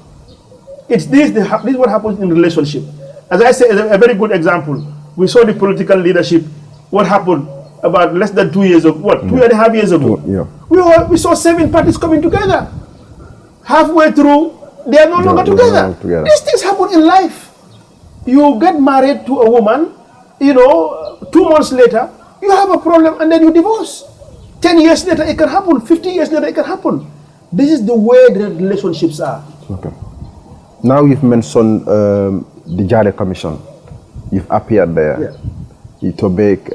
This is what happens in relationship. As I say, a very good example. We saw the political leadership. What happened about less than 2 years ago? What, 2.5 years ago? Yeah. We saw 7 parties coming together. Halfway through, they are no longer together. These things happen in life. You get married to a woman, you know, 2 months later, you have a problem and then you divorce. 10 years later, it can happen. 50 years later, it can happen. This is the way the relationships are. Okay. Now you've mentioned the Janneh Commission. You've appeared there. Yeah. To make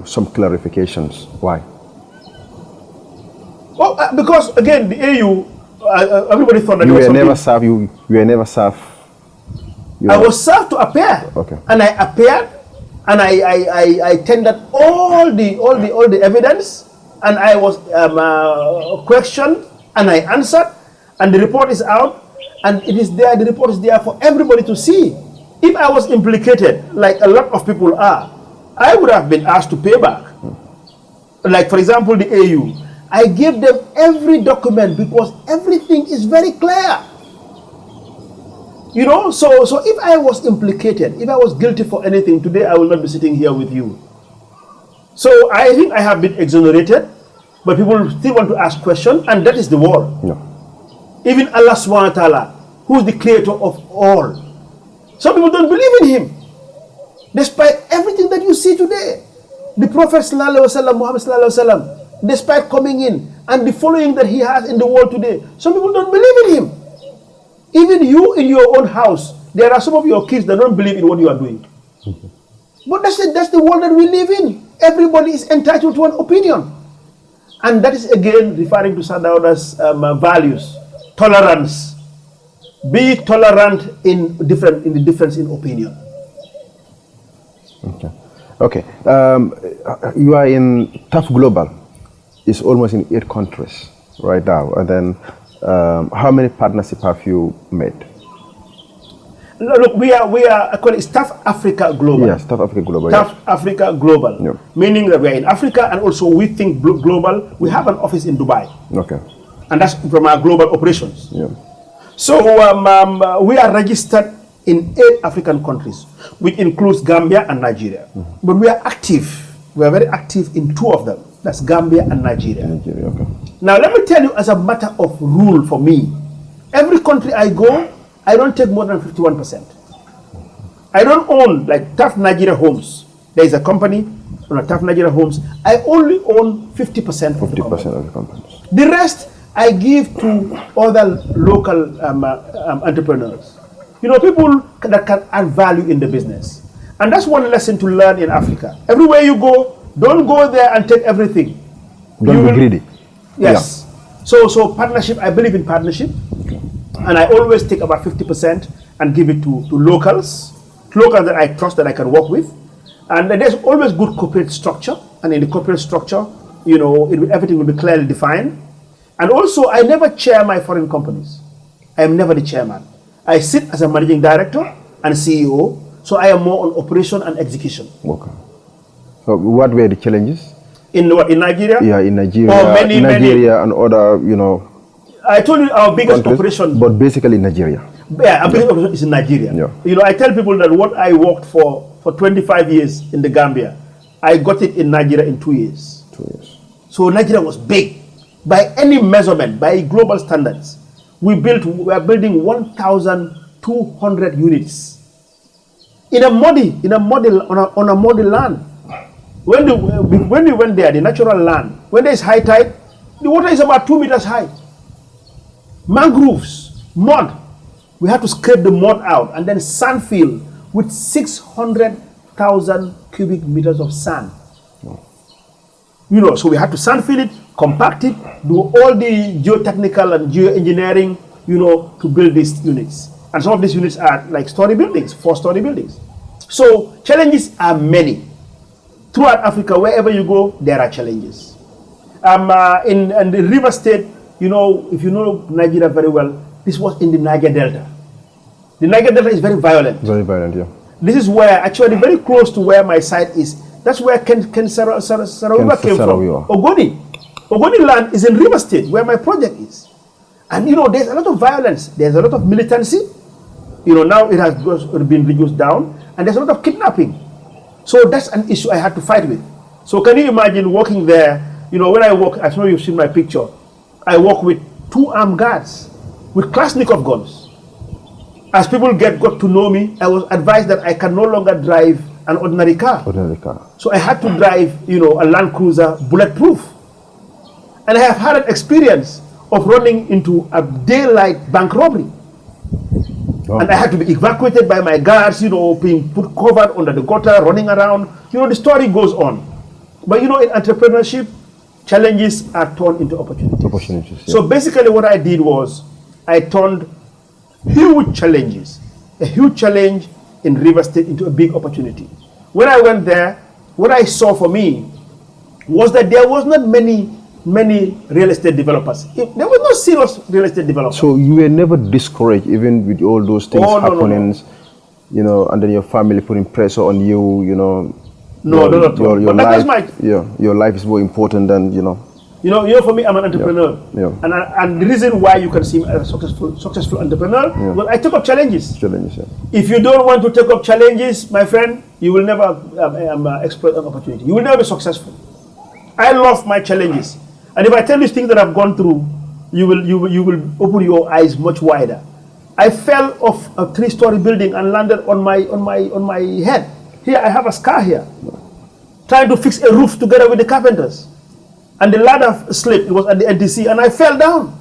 some clarifications. Why? Well, because again, the AU, everybody thought that you were never served. You were never served. I was served to appear. Okay. And I appeared, and I tendered all the evidence, and I was questioned, and I answered, and the report is out, and it is there. The report is there for everybody to see. If I was implicated, like a lot of people are, I would have been asked to pay back. Like, for example, the AU. I gave them every document because everything is very clear. You know, so if I was implicated, if I was guilty for anything, today I will not be sitting here with you. So I think I have been exonerated, but people still want to ask questions, and that is the world. No. Even Allah subhanahu wa ta'ala, who is the creator of all. Some people don't believe in him. Despite everything that you see today. The Prophet sallallahu alaihi wasallam, Muhammad sallallahu alaihi wasallam, despite coming in and the following that he has in the world today, some people don't believe in him. Even you in your own house, there are some of your kids that don't believe in what you are doing. But that's the world that we live in. Everybody is entitled to an opinion. And that is again referring to Sadauda's values. Tolerance. Be tolerant in the difference in opinion. Okay. You are in Tough Global. It's almost in 8 countries right now. And then how many partnerships have you made? Look, we are it's Tough Africa Global. Yes, Tough Africa Global. Tough Africa Global. Yeah. Meaning that we are in Africa, and also we think global. We have an office in Dubai. Okay. And that's from our global operations. Yeah. So we are registered in 8 African countries, which includes Gambia and Nigeria. But we are active. We are very active in 2 of them. That's Gambia and Nigeria. Nigeria, okay. Now, let me tell you, as a matter of rule for me, every country I go, I don't take more than 51%. I don't own, like Tough Nigeria Homes. There is a company, Tough Nigeria Homes. I only own 50% of the company. The rest, I give to other local entrepreneurs. You know, people that can add value in the business. And that's one lesson to learn in Africa. Everywhere you go, don't go there and take everything. Don't be greedy. Yes. Yeah. So partnership, I believe in partnership. Okay. And I always take about 50% and give it to locals that I trust, that I can work with. And there's always good corporate structure. And in the corporate structure, you know, everything will be clearly defined. And also, I never chair my foreign companies. I am never the chairman. I sit as a managing director and CEO, so I am more on operation and execution. Okay. So what were the challenges? In Nigeria? Yeah, in Nigeria. Oh, many. And other, you know. I told you our biggest countries, operation. But basically Nigeria. Yeah, our biggest operation is in Nigeria. Yeah. You know, I tell people that what I worked for 25 years in the Gambia, I got it in Nigeria in 2 years. 2 years. So Nigeria was big. By any measurement, by global standards, we are building 1,200 units on a muddy land. When we went there, the natural land, when there is high tide, the water is about 2 meters high. Mangroves, mud. We had to scrape the mud out and then sand fill with 600,000 cubic meters of sand. You know, so we had to sand fill it, compact it, do all the geotechnical and geoengineering, you know, to build these units. And some of these units are like story buildings, 4-story buildings. So challenges are many. Throughout Africa, wherever you go, there are challenges. In the River State, you know, if you know Nigeria very well, this was in the Niger Delta. The Niger Delta is very violent. Very violent, yeah. This is where, actually very close to where my site is, that's where Sarawiwa came from. Ogoni. Ogoni land is in River State, where my project is. And you know, there's a lot of violence. There's a lot of militancy. You know, now it has been reduced down. And there's a lot of kidnapping. So that's an issue I had to fight with. So can you imagine walking there? You know, when I walk, I know you've seen my picture. I walk with 2 armed guards with Kalashnikov guns. As people got to know me, I was advised that I can no longer drive an ordinary car. So I had to drive, you know, a Land Cruiser bulletproof. And I have had an experience of running into a daylight bank robbery. Oh. And I had to be evacuated by my guards, you know, being put covered under the gutter, running around. You know, the story goes on. But you know, in entrepreneurship, challenges are turned into opportunities. Yeah. So basically what I did was, I turned huge challenges, a huge challenge in River State into a big opportunity. When I went there, what I saw for me was that there was not many real estate developers. There was no serious real estate developers. So you were never discouraged, even with all those things happening, no. You know, and then your family putting pressure on you, you know. Your life is more important than, you know. You know, for me, I'm an entrepreneur. Yeah. And the reason why you can see me as a successful entrepreneur, well, I took up challenges. If you don't want to take up challenges, my friend, you will never exploit an opportunity. You will never be successful. I love my challenges. And if I tell you things that I've gone through, you will open your eyes much wider. I fell off a 3-story building and landed on my head. Here, I have a scar here. Trying to fix a roof together with the carpenters. And the ladder slipped. It was at the NTC, and I fell down.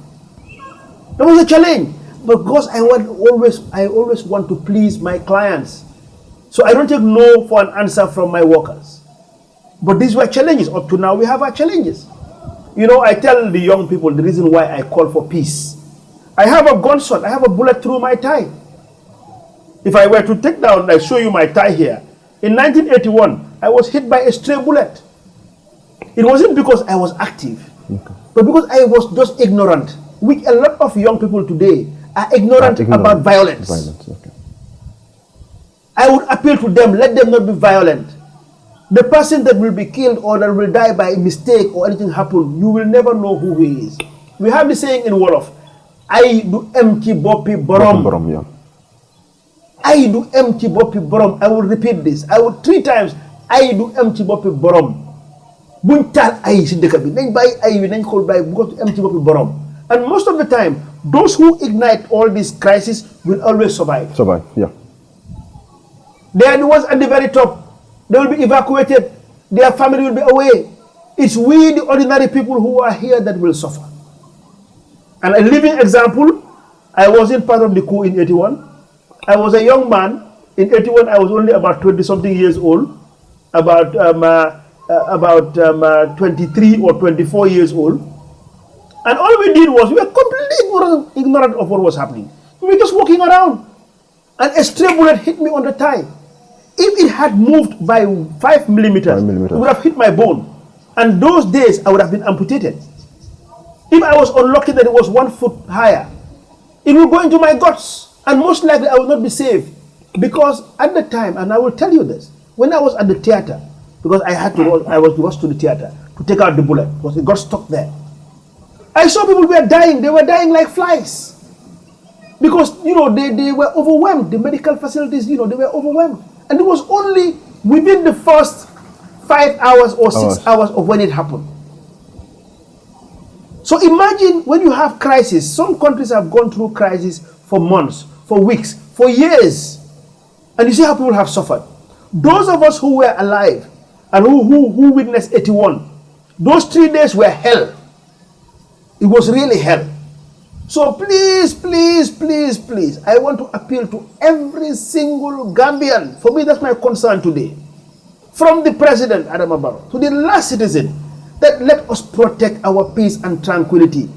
That was a challenge. Because I always want to please my clients. So I don't take no for an answer from my workers. But these were challenges. Up to now, we have our challenges. You know, I tell the young people the reason why I call for peace. I have a gunshot. I have a bullet through my thigh. If I were to take down, I show you my thigh here. In 1981, I was hit by a stray bullet. It wasn't because I was active, but because I was just ignorant, which a lot of young people today are ignorant about violence. I would appeal to them, let them not be violent. The person that will be killed or that will die by mistake or anything happen, you will never know who he is. We have the saying in Wolof, I do empty bopi borom. I do empty bopi borom. I will repeat this. I will 3 times. I do empty bopi borom. buñ taal ay si dëkk bi nañ bàyyi ay wi nañ ko bàyyi bu ko am ci boppi borom. And most of the time, those who ignite all these crises will always survive. Survive, yeah. They are the ones at the very top. They will be evacuated. Their family will be away. It's we, the ordinary people who are here, that will suffer. And a living example, I wasn't part of the coup in 81. I was a young man. In 81, I was only about 20-something years old. About 23 or 24 years old. And all we did was, we were completely ignorant of what was happening. We were just walking around. And a stray bullet hit me on the thigh. If it had moved by 5 millimeters, it would have hit my bone. And those days, I would have been amputated. If I was unlucky that it was 1 foot higher, it would go into my guts. And most likely, I would not be saved. Because at the time, and I will tell you this, when I was at the theater, because I was rushed to the theater to take out the bullet, because it got stuck there. I saw people were dying. They were dying like flies. Because, they were overwhelmed. The medical facilities, they were overwhelmed. And it was only within the first 5 hours or 6 hours of when it happened. So imagine when you have crisis. Some countries have gone through crisis for months, for weeks, for years. And you see how people have suffered. Those of us who were alive and who witnessed 81, those 3 days were hell. It was really hell. So please, please, please, please, I want to appeal to every single Gambian. For me, that's my concern today. From the president, Adama Barrow, to the last citizen, that let us protect our peace and tranquility.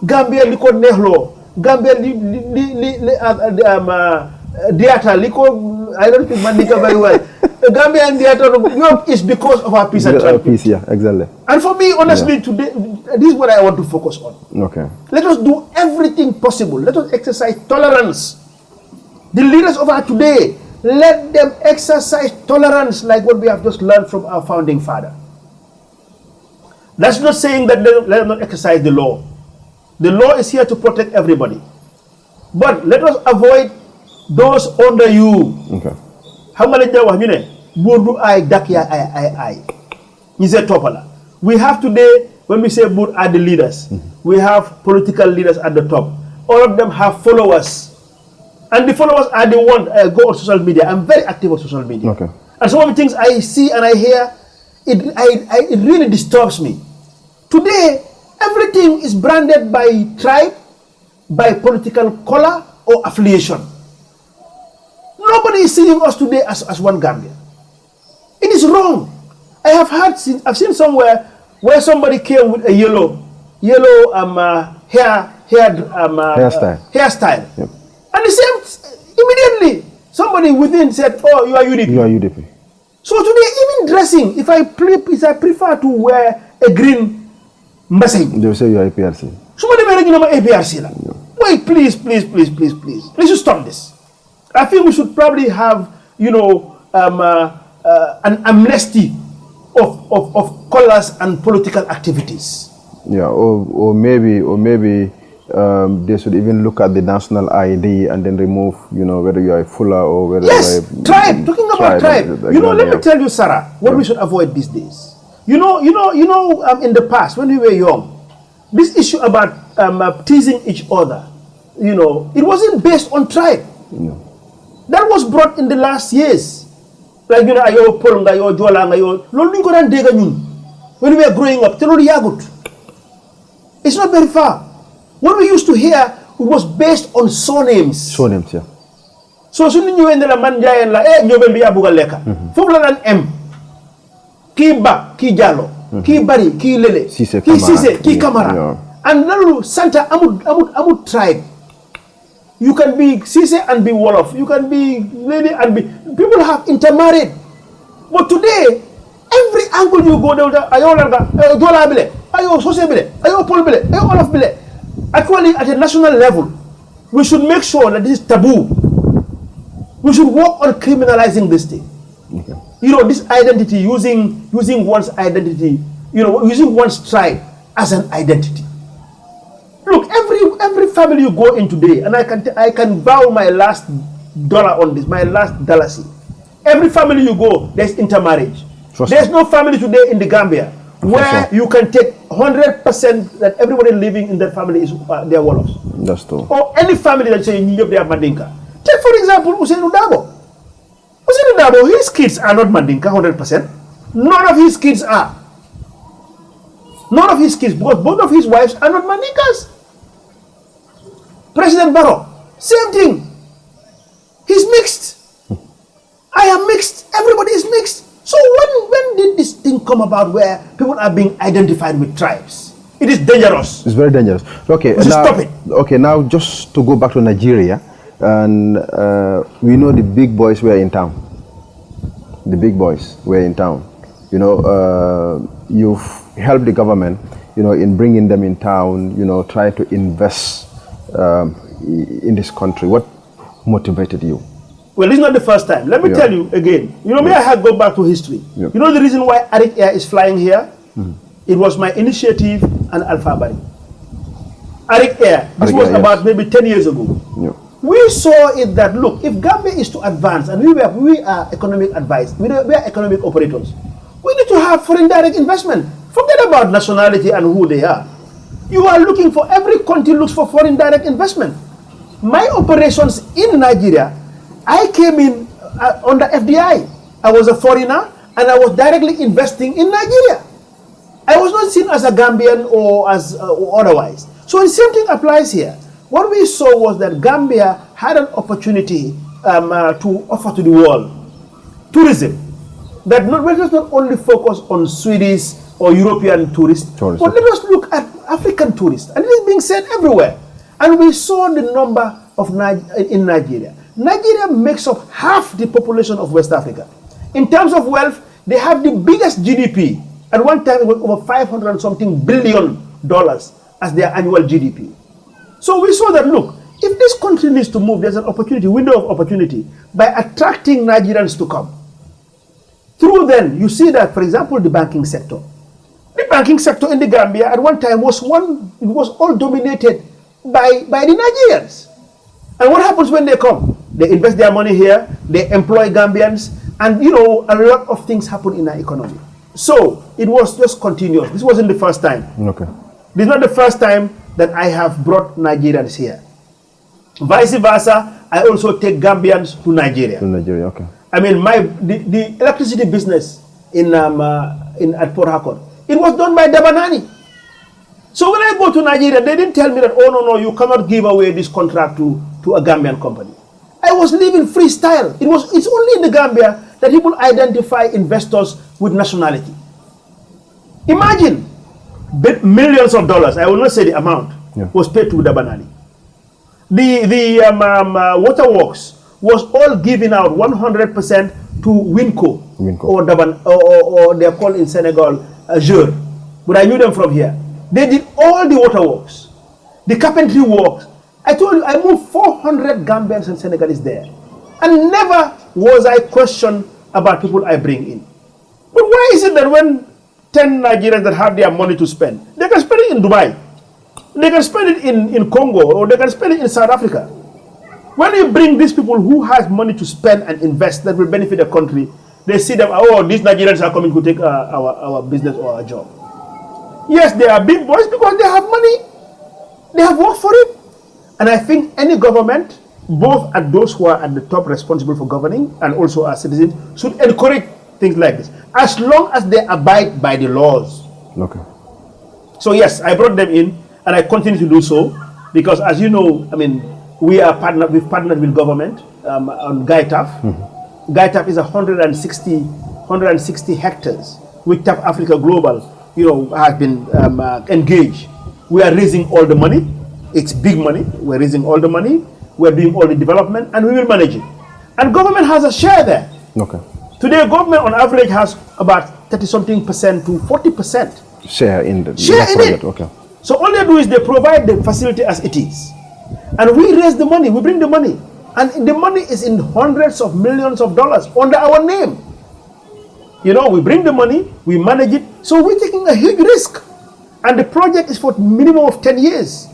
Gambia liko nehlo, Gambia diata liko, I don't think Mandika very well. Gambia and diata is because of our peace and tranquility. Peace, yeah, exactly. And for me, honestly, today, this is what I want to focus on. Okay. Let us do everything possible. Let us exercise tolerance. The leaders of our today, let them exercise tolerance like what we have just learned from our founding father. That's not saying that let them not exercise the law. The law is here to protect everybody. But let us avoid those under you. Okay. How many burdu ay dakya ay. We have today, when we say Bur are the leaders, we have political leaders at the top. All of them have followers. And the followers are the ones go on social media. I'm very active on social media. Okay. And some of the things I see and I hear, it really disturbs me. Today, everything is branded by tribe, by political color or affiliation. Nobody is seeing us today as one Gambia. It is wrong. I've seen somewhere where somebody came with a yellow hairstyle. Yep. And the same, immediately, somebody within said, "Oh, you are UDP." You are UDP. So today, even dressing, if I prefer to wear a green message, they will say you are APRC. Somebody may say APRC. No. Wait, please. Let's stop this. I think we should probably have, an amnesty of colors and political activities. Yeah, or maybe they should even look at the national ID and then remove, whether you are a Fula or whether you are a tribe. Talking about tribe. Let me tell you, Sarah, what we should avoid these days. In the past when we were young, this issue about teasing each other, it wasn't based on tribe. No. That was brought in the last years. Like, ayo polonga, ayo jola, ayo. When we were growing up, it's not very far. What we used to hear, it was based on surnames. Surnames, yeah. So, soon you end the man giant la biya buga leka. Fubla M. Ki ba, ki jalo, ki bari, ki lele, ki sise, ki Camara. And Nalu Santa Amud tribe. You can be Sise and be Wolof. You can be lady and be. People have intermarried. But today, every angle you go down, ayo langa, ayo dola bile, ayo sose bile, ayo pol bile, ayo Wolof bile. Actually, at a national level, we should make sure that this is taboo. We should work on criminalizing this thing. Okay. This identity, using one's identity, using one's tribe as an identity. Look, every family you go in today, and I can bow my last dollar on this, my last dalasi. Every family you go, there's intermarriage. There's no family today in the Gambia where you can take 100% that everybody living in that family is their Wolofs. That's true. Or any family that say they are Mandinka. Take for example Usainu Dabo. Usainu Dabo, his kids are not Mandinka 100%. None of his kids are. None of his kids, because both of his wives are not Mandinkas. President Barrow, same thing. He's mixed. I am mixed. Everybody is mixed. So when did this thing come about where people are being identified with tribes? It is dangerous. It's very dangerous. Okay, now, stop it. Okay, now just to go back to Nigeria, and we know the big boys were in town. The big boys were in town. You know, you've helped the government, you know, in bringing them in town, you know, trying to invest in this country. What motivated you? Well, it's not the first time. Let me tell you again. You know, may I have go back to history. You know the reason why Arik Air is flying here? It was my initiative and Alpha Bari. Arik Air, this was about maybe 10 years ago. We saw it that, look, if Gambia is to advance, and we are economic advice, we are economic operators, we need to have foreign direct investment. Forget about nationality and who they are. You are looking for, every country looks for foreign direct investment. My operations in Nigeria, I came in under FDI. I was a foreigner and I was directly investing in Nigeria. I was not seen as a Gambian or as or otherwise. So the same thing applies here. What we saw was that Gambia had an opportunity to offer to the world tourism. That let us not only focus on Swedish or European tourists, but let us look at African tourists. And it is being said everywhere. And we saw the number of in Nigeria. Nigeria makes up half the population of West Africa. In terms of wealth, they have the biggest GDP. At one time, it was over $500-something billion as their annual GDP. So we saw that, look, if this country needs to move, there's an opportunity, window of opportunity, by attracting Nigerians to come. Through then, you see that, for example, the banking sector. The banking sector in the Gambia at one time was all dominated by the Nigerians. And what happens when they come? They invest their money here, they employ Gambians, and you know, a lot of things happen in our economy. So it was just continuous. This wasn't the first time. Okay. This is not the first time that I have brought Nigerians here. Vice versa, I also take Gambians to Nigeria. To Nigeria, okay. I mean, the electricity business at Port Harcourt, it was done by Dabanani. So when I go to Nigeria, they didn't tell me that, oh no, you cannot give away this contract to a Gambian company. I was living freestyle. It's only in the Gambia that people identify investors with nationality. Imagine millions of dollars, I will not say the amount, was paid to Dabanani. The waterworks was all given out 100% to Winco. Or they're called in Senegal Jeur. But I knew them from here. They did all the waterworks, the carpentry works. I told you, I moved 400 Gambians and Senegalese there. And never was I questioned about people I bring in. But why is it that when 10 Nigerians that have their money to spend, they can spend it in Dubai, they can spend it in Congo, or they can spend it in South Africa? When you bring these people who have money to spend and invest that will benefit the country, they see them, oh, these Nigerians are coming to take our business or our job. Yes, they are big boys because they have money. They have worked for it. And I think any government, both at those who are at the top responsible for governing and also our citizens, should encourage things like this, as long as they abide by the laws. Okay. So yes, I brought them in, and I continue to do so, because as you know, I mean, we've partnered with government on GAITAF. GAITAF is 160 hectares, which TAF Africa Global, you know, has been engaged. We are raising all the money. It's big money. We're raising all the money. We're doing all the development, and we will manage it. And government has a share there. Okay. Today, government on average has about 30-something% to 40% share in the project. Okay. So all they do is they provide the facility as it is, and we raise the money. We bring the money, and the money is in hundreds of millions of dollars under our name. You know, we bring the money, we manage it. So we're taking a huge risk, and the project is for minimum of 10 years.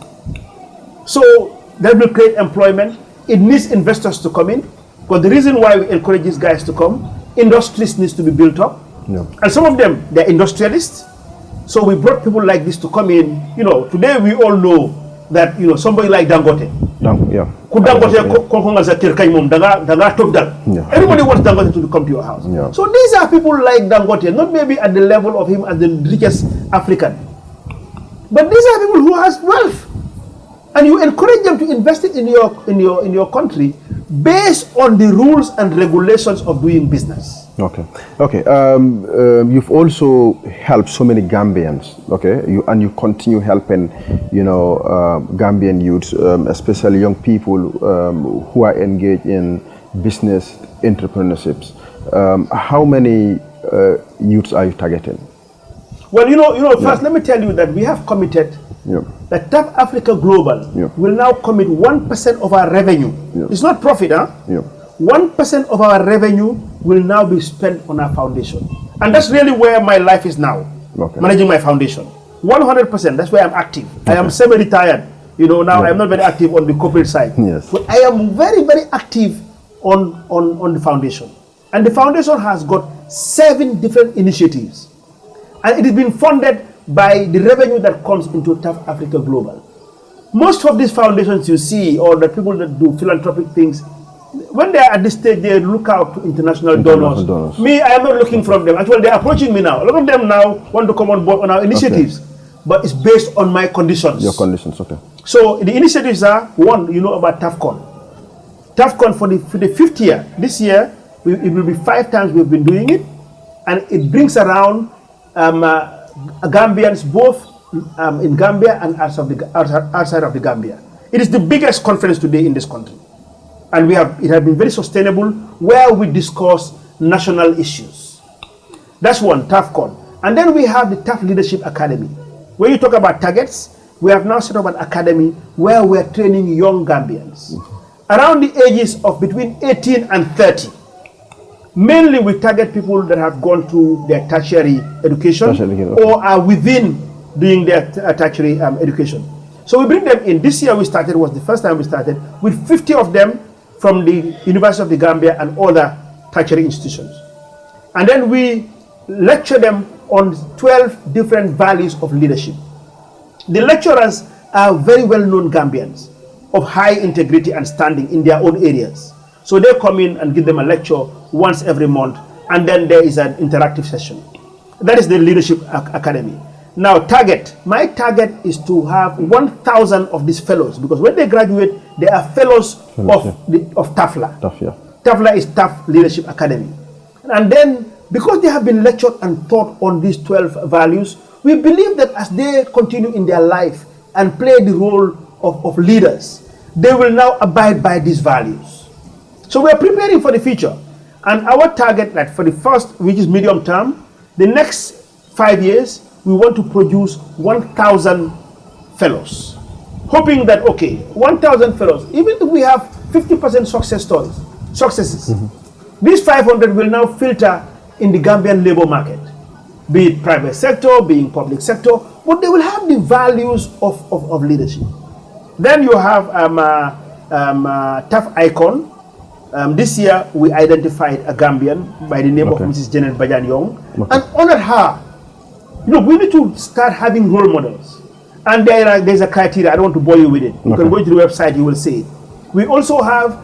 So that will create employment. It needs investors to come in, because the reason why we encourage these guys to come, industries needs to be built up. Yeah. And some of them, they're industrialists. So we brought people like this to come in. You know, today we all know that, you know, somebody like Dangote. Yeah. Everybody wants Dangote to come to your house. Yeah. So these are people like Dangote, not maybe at the level of him as the richest African, but these are people who has wealth, and you encourage them to invest it in your country based on the rules and regulations of doing business. Okay. You've also helped so many Gambians. Okay, you continue helping, Gambian youths, especially young people who are engaged in business entrepreneurships. How many youths are you targeting? Well, first let me tell you that we have committed that Tough Africa Global will now commit 1% of our revenue. It's not profit, huh? 1% of our revenue will now be spent on our foundation. And that's really where my life is now, managing my foundation. 100%, that's where I'm active. I am semi-retired. Now I'm not very active on the corporate side. Yes. But I am very, very active on the foundation. And the foundation has got 7 different initiatives. And it has been funded by the revenue that comes into Tough Africa Global. Most of these foundations you see, or the people that do philanthropic things, when they are at this stage, they look out to international donors. Me, I am not looking from them. Actually, they're approaching me now. A lot of them now want to come on board on our initiatives, but it's based on my conditions. Your conditions, okay. So the initiatives are, one, about TAFCON. TAFCON for the 5th year. This year, it will be 5 times we've been doing it, and it brings around Gambians both in Gambia and outside of the Gambia. It is the biggest conference today in this country. And it has been very sustainable, where we discuss national issues. That's one, TAFCON. And then we have the Tough Leadership Academy. When you talk about targets, we have now set up an academy where we're training young Gambians around the ages of between 18 and 30. Mainly we target people that have gone through their tertiary education or are within doing their tertiary education. So we bring them in. This year was the first time we started, with 50 of them from the University of the Gambia and other tertiary institutions. And then we lecture them on 12 different values of leadership. The lecturers are very well-known Gambians of high integrity and standing in their own areas. So they come in and give them a lecture once every month, and then there is an interactive session. That is the Leadership Academy. Now, my target is to have 1,000 of these fellows, because when they graduate, they are fellows of TAFLA. TAFLA is Tough Leadership Academy. And then, because they have been lectured and taught on these 12 values, we believe that as they continue in their life and play the role of leaders, they will now abide by these values. So we are preparing for the future. And our target, like for the first, which is medium term, the next 5 years, we want to produce 1,000 fellows. Hoping that, 1,000 fellows, even if we have 50% successes, these 500 will now filter in the Gambian labor market, be it private sector, being public sector, but they will have the values of leadership. Then you have Tough Icon. This year, we identified a Gambian by the name of Mrs. Janneh and honored her. We need to start having role models. And there's a criteria. I don't want to bore you with it. You can go to the website, you will see it. We also have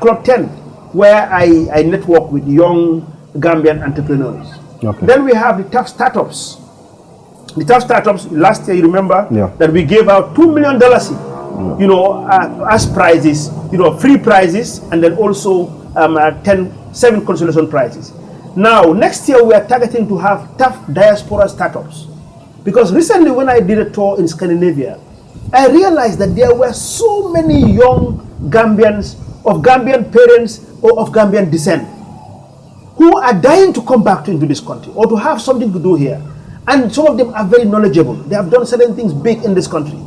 Club 10, where I network with young Gambian entrepreneurs. Then we have the Tough Startups. The Tough Startups, last year, you remember that we gave out $2 million, as prizes, free prizes, and then also 7 consolation prizes. Now, next year, we are targeting to have Tough Diaspora Startups. Because recently, when I did a tour in Scandinavia, I realized that there were so many young Gambians, of Gambian parents or of Gambian descent, who are dying to come back into this country or to have something to do here. And some of them are very knowledgeable. They have done certain things big in this country.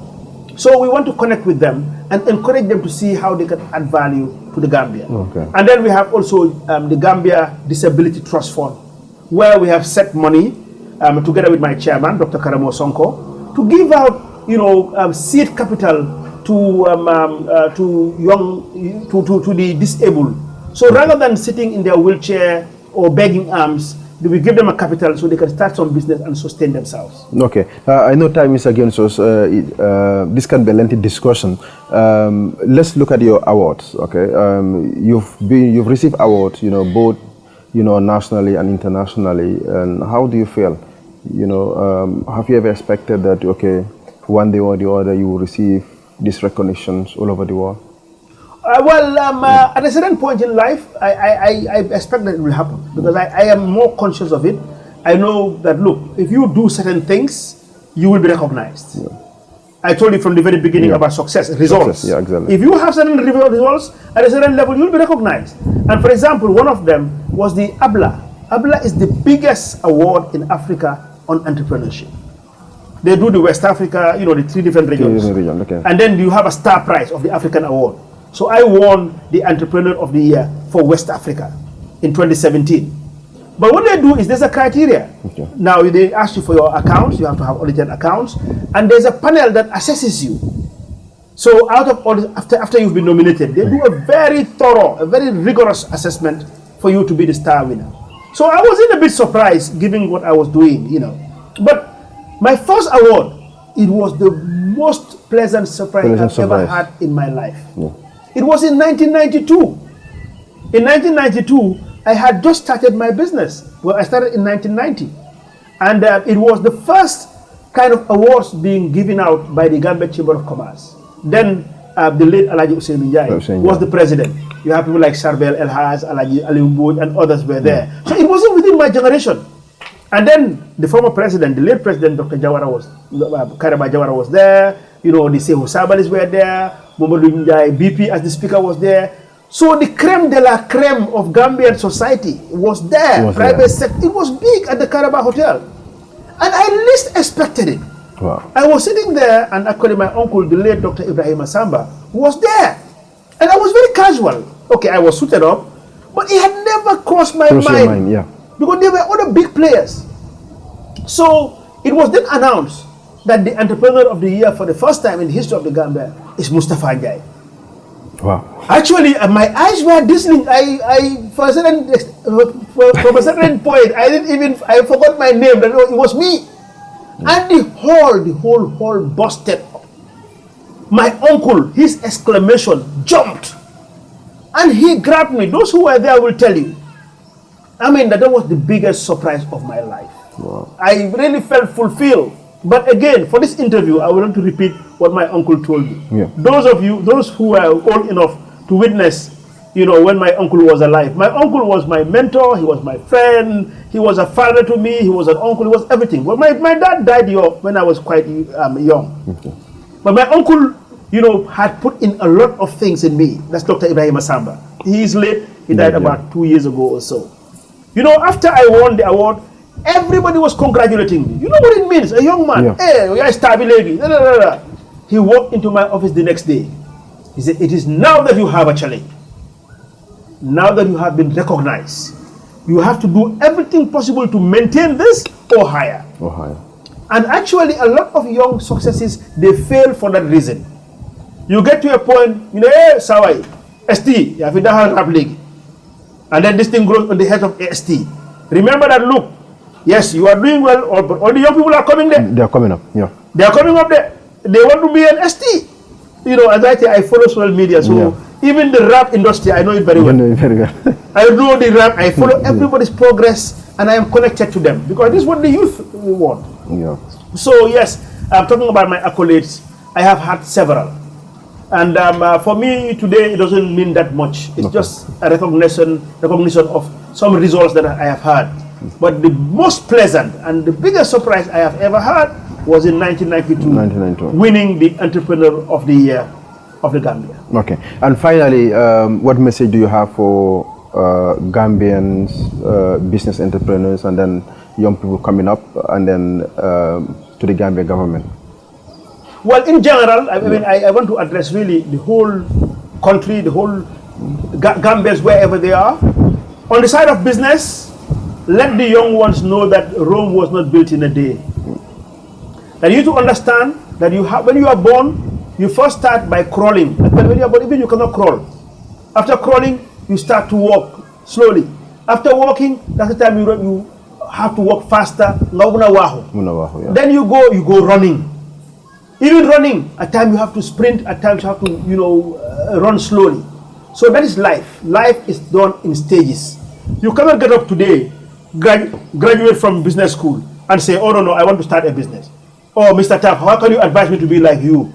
So we want to connect with them and encourage them to see how they can add value to the Gambia. And then we have also the Gambia Disability Trust Fund, where we have set money together with my chairman, Dr. Karamo Sonko, to give out, seed capital to the disabled. So rather than sitting in their wheelchair or begging alms, we give them a capital so they can start some business and sustain themselves. Okay, I know time is against us. This can be a lengthy discussion. Let's look at your awards. Okay, you've received awards, both nationally and internationally. And how do you feel? Have you ever expected that one day or the other you will receive these recognitions all over the world? At a certain point in life, I expect that it will happen because I am more conscious of it. I know that, look, if you do certain things, you will be recognized. Yeah. I told you from the very beginning about results. Yeah, exactly. If you have certain results at a certain level, you will be recognized. And for example, one of them was the ABLA. ABLA is the biggest award in Africa on entrepreneurship. They do the West Africa, the 3 different regions. Okay. And then you have a star prize of the African award. So I won the Entrepreneur of the Year for West Africa in 2017. But what they do is there's a criteria. Okay. Now they ask you for your accounts, you have to have audited accounts, and there's a panel that assesses you. So out of all, after you've been nominated, they do a very thorough, a very rigorous assessment for you to be the star winner. So I was a bit surprised given what I was doing, But my first award, it was the most pleasant surprise I've ever had in my life. Yeah. It was in 1992. In 1992, I had just started my business. Well, I started in 1990. And it was the first kind of awards being given out by the Gambia Chamber of Commerce. Then the late Alaji Njie was the president. You have people like Sarbel Elhaz, Alaji Aliumboj, and others were there. So it wasn't within my generation. And then the former president, the late president, Dr. Kairaba Jawara was there. The Sehu Sabalis were there. Mamadou Njie, BP as the speaker was there. So the creme de la creme of Gambian society was there. Private sector. It was big at the Kairaba Hotel. And I least expected it. Wow. I was sitting there and actually my uncle, the late Dr. Ibrahim Asamba, was there. And I was very casual. Okay, I was suited up. But it had never crossed my mind. Because there were other big players. So it was then announced that the Entrepreneur of the Year for the first time in the history of the Gambia is Mustapha Njie. Wow. Actually, my eyes were glistening. From a certain point, I forgot my name. That it was me. And the whole hall busted up. My uncle, his exclamation jumped. And he grabbed me. Those who were there will tell you. That was the biggest surprise of my life. Wow. I really felt fulfilled. But again, for this interview, I want to repeat what my uncle told me. Yeah. Those who are old enough to witness, when my uncle was alive. My uncle was my mentor, he was my friend, he was a father to me, he was an uncle, he was everything. Well, my dad died when I was quite young. Okay. But my uncle, had put in a lot of things in me. That's Dr. Ibrahim Asamba. He is late, he died about 2 years ago or so. After I won the award, everybody was congratulating me. You know what it means? A young man. Hey, we are starving lady. He walked into my office the next day. He said, it is now that you have a challenge. Now that you have been recognized, you have to do everything possible to maintain this or higher. And actually, a lot of young successes, they fail for that reason. You get to a point, hey, Sawai, ST, you have in rap league. And then this thing grows on the head of ST. Remember that, look, yes, you are doing well, but all the young people are coming there. They are coming up, They are coming up there. They want to be an ST. As I say, I follow social media, so even the rap industry, I know it very well. I know the rap, I follow everybody's progress, and I am connected to them, because this is what the youth want. So yes, I'm talking about my accolades. I have had several. And for me today, it doesn't mean that much. It's just a recognition of some results that I have had. But the most pleasant and the biggest surprise I have ever had was in 1992, winning the Entrepreneur of the Year of the Gambia. Okay. And finally, what message do you have for Gambians, business entrepreneurs, and then young people coming up, and then to the Gambia government? Well, in general, I want to address really the whole country, the whole Gambians, wherever they are. On the side of business, let the young ones know that Rome was not built in a day. And you need to understand that when you are born, you first start by crawling. And when you are born, even you cannot crawl. After crawling, you start to walk slowly. After walking, that's the time you have to work faster. Yeah. Then you go running. Even running, at times you have to sprint, at times you have to, run slowly. So that is life. Life is done in stages. You cannot get up today, graduate from business school, and say, oh no, I want to start a business. Oh, Mr. Taff, how can you advise me to be like you?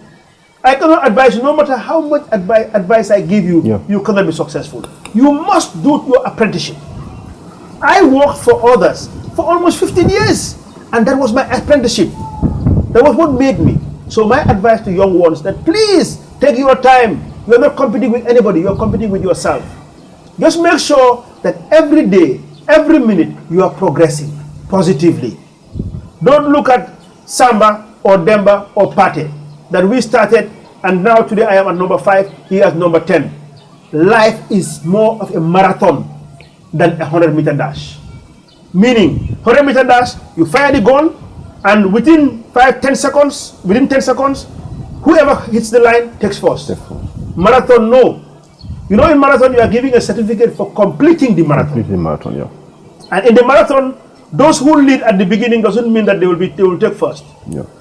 I cannot advise you. No matter how much advice I give you, you cannot be successful. You must do your apprenticeship. I worked for others for almost 15 years, and that was my apprenticeship. That was what made me. So my advice to young ones that please take your time. You're not competing with anybody, you're competing with yourself. Just make sure that every day, every minute, you are progressing positively. Don't look at Samba or Demba or Pate that we started and now today I am at number 5, he is number 10. Life is more of a marathon than a 100-meter dash. Meaning, 100-meter dash, you fire the gun and within 10 seconds, whoever hits the line takes first. Marathon, no. You know, in marathon, you are giving a certificate for completing the marathon. And in the marathon, those who lead at the beginning doesn't mean that they will take first.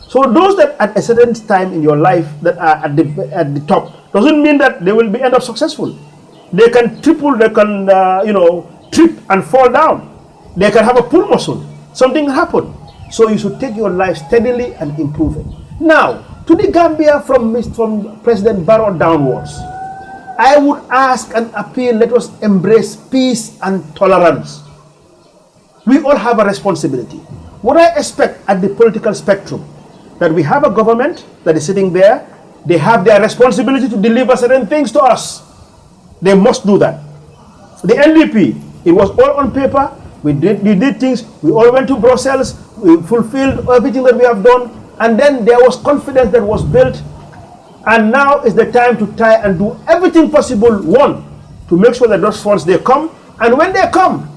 So those that at a certain time in your life that are at the top doesn't mean that they will end up successful. They can triple, they can trip and fall down. They can have a pull muscle. Something happen. So you should take your life steadily and improve it. Now, to the Gambia from President Barrow downwards, I would ask and appeal, let us embrace peace and tolerance. We all have a responsibility. What I expect at the political spectrum, that we have a government that is sitting there, they have their responsibility to deliver certain things to us. They must do that. The NDP, it was all on paper. We did things, we all went to Brussels, we fulfilled everything that we have done, and then there was confidence that was built, and now is the time to try and do everything possible, one, to make sure that those funds, they come, and when they come,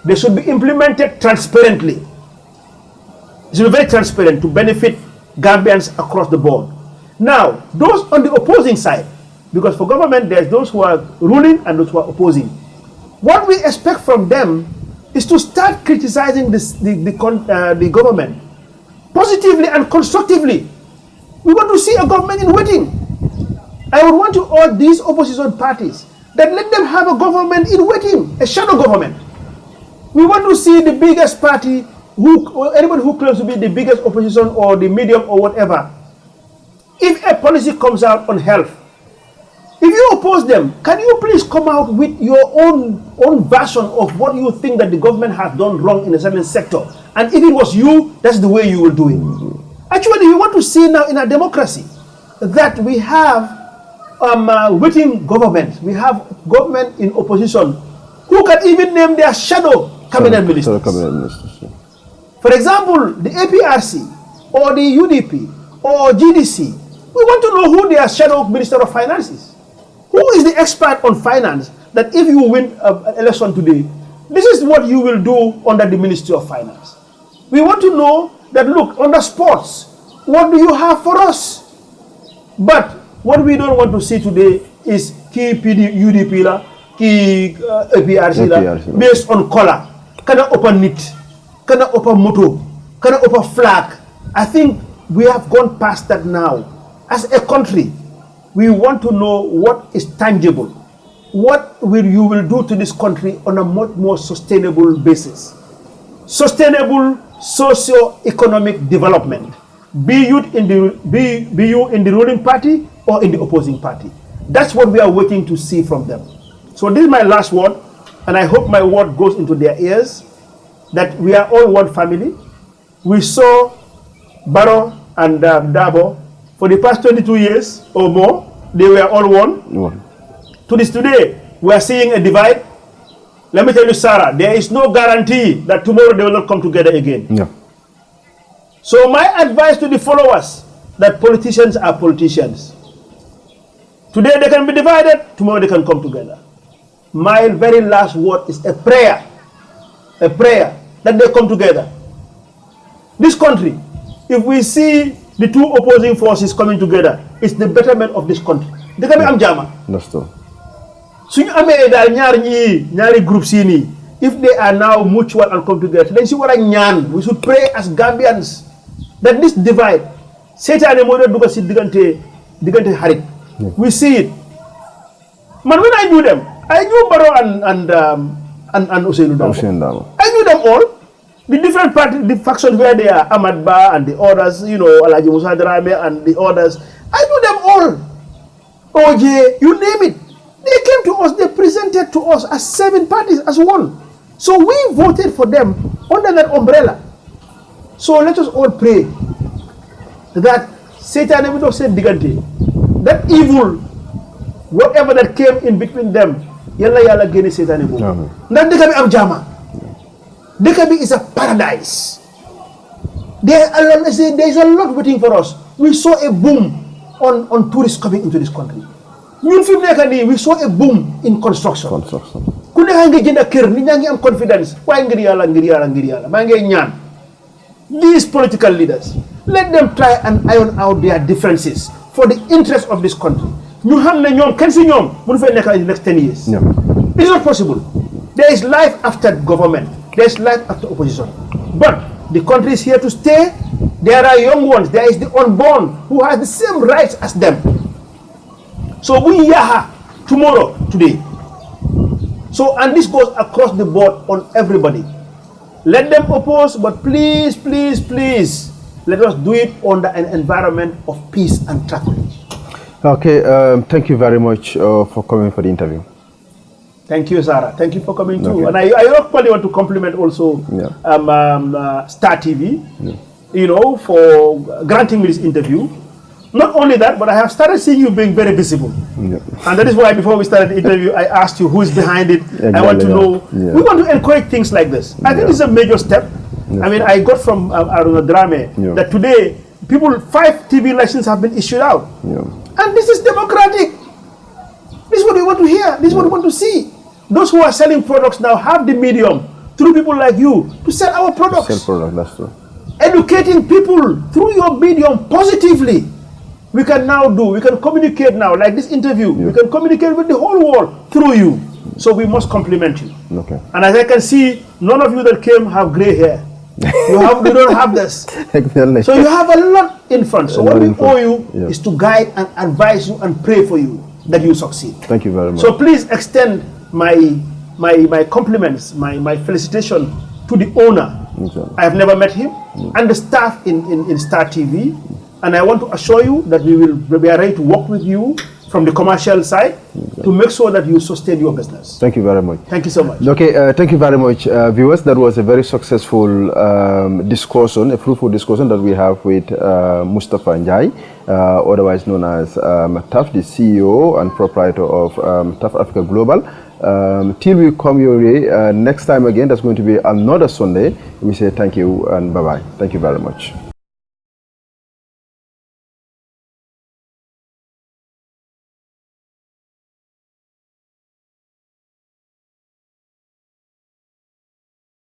they should be implemented transparently. It should be very transparent to benefit Gambians across the board. Now, those on the opposing side, because for government, there's those who are ruling and those who are opposing. What we expect from them is to start criticizing the government positively and constructively. We want to see a government in waiting. I would want to urge these opposition parties that let them have a government in waiting, a shadow government. We want to see the biggest party, anybody who claims to be the biggest opposition or the medium or whatever. If a policy comes out on health, if you oppose them, can you please come out with your own version of what you think that the government has done wrong in a certain sector? And if it was you, that's the way you will do it. Actually, we want to see now in a democracy that we have waiting government. We have government in opposition who can even name their shadow cabinet ministers. For example, the APRC or the UDP or GDC, we want to know who their shadow minister of finance is. Who is the expert on finance that if you win an election today, this is what you will do under the Ministry of Finance. We want to know that, look, under sports, what do you have for us? But what we don't want to see today is key UDP la, key APRC la, based on color. Can I open knit? Can I open moto? Can I open flag? I think we have gone past that now. As a country, we want to know what is tangible. What you will do to this country on a much more sustainable basis. Sustainable socio-economic development. Be you in the ruling party or in the opposing party. That's what we are waiting to see from them. So this is my last word, and I hope my word goes into their ears, that we are all one family. We saw Barrow and Dabo for the past 22 years or more. They were all one. To this today, we are seeing a divide. Let me tell you, Sarah, there is no guarantee that tomorrow they will not come together again. Yeah. So my advice to the followers, that politicians are politicians. Today they can be divided, tomorrow they can come together. My very last word is a prayer that they come together. This country, if we see the two opposing forces coming together, it's the betterment of this country. They can be am jama. That's true. Suñu amé dal ñaari groupe ci ni if they are now mutual and come together, then see what I ñaan. We should pray as Gambians that this divide, Satan and Mother Duga digante harit. We see it. Man, when I knew them, I knew Baro and Usainu Damo. I knew them all. The different parties, the factions where they are, Ahmad Ba and the others, you know, Alhaji Musa Drame and the others. I knew them all. OJ, you name it. They came to us, they presented to us as 7 parties, as one. So we voted for them under that umbrella. So let us all pray that Satan never said digante, that evil, whatever that came in between them, yalla gene Satan never. That Dekabi Amjama. Dekabi is a paradise. There is a lot waiting for us. We saw a boom on tourists coming into this country. We saw a boom in construction. Confidence. These political leaders, let them try and iron out their differences for the interest of this country. In the next 10 years. Yeah. It's not possible. There is life after government. There is life after opposition. But the country is here to stay. There are young ones. There is the unborn who has the same rights as them. So we Yaha tomorrow, today. So, and this goes across the board on everybody. Let them oppose, but please, please, please, let us do it under an environment of peace and tranquility. Okay, thank you very much for coming for the interview. Thank you, Sara. Thank you for coming too. And I really want to compliment also Star TV, you know, for granting me this interview. Not only that, but I have started seeing you being very visible. Yeah. And that is why before we started the interview, I asked you who is behind it. Exactly, I want to know. Yeah. We want to encourage things like this. I think this is a major step. I mean, I got from Aruna Drame that today, 5 TV licenses have been issued out. And this is democratic. This is what we want to hear. This is what we want to see. Those who are selling products now have the medium, through people like you, to sell our products. Sell products, that's true. Educating people through your medium positively. We can communicate now, like this interview. We can communicate with the whole world through you. So we must compliment you. Okay. And as I can see, none of you that came have gray hair. You don't have this. Exactly. So you have a lot in front. So what we owe you is to guide and advise you and pray for you that you succeed. Thank you very much. So please extend my compliments, my felicitation to the owner. Exactly. I have never met him, and the staff in Star TV. And I want to assure you that we are ready to work with you from the commercial side to make sure that you sustain your business. Thank you very much. Thank you so much. Okay, thank you very much, viewers. That was a very successful discussion, a fruitful discussion that we have with Mustapha Njie, otherwise known as TAF, the CEO and proprietor of TAF Africa Global. Till we come your way next time again, that's going to be another Sunday. We say thank you and bye-bye. Thank you very much.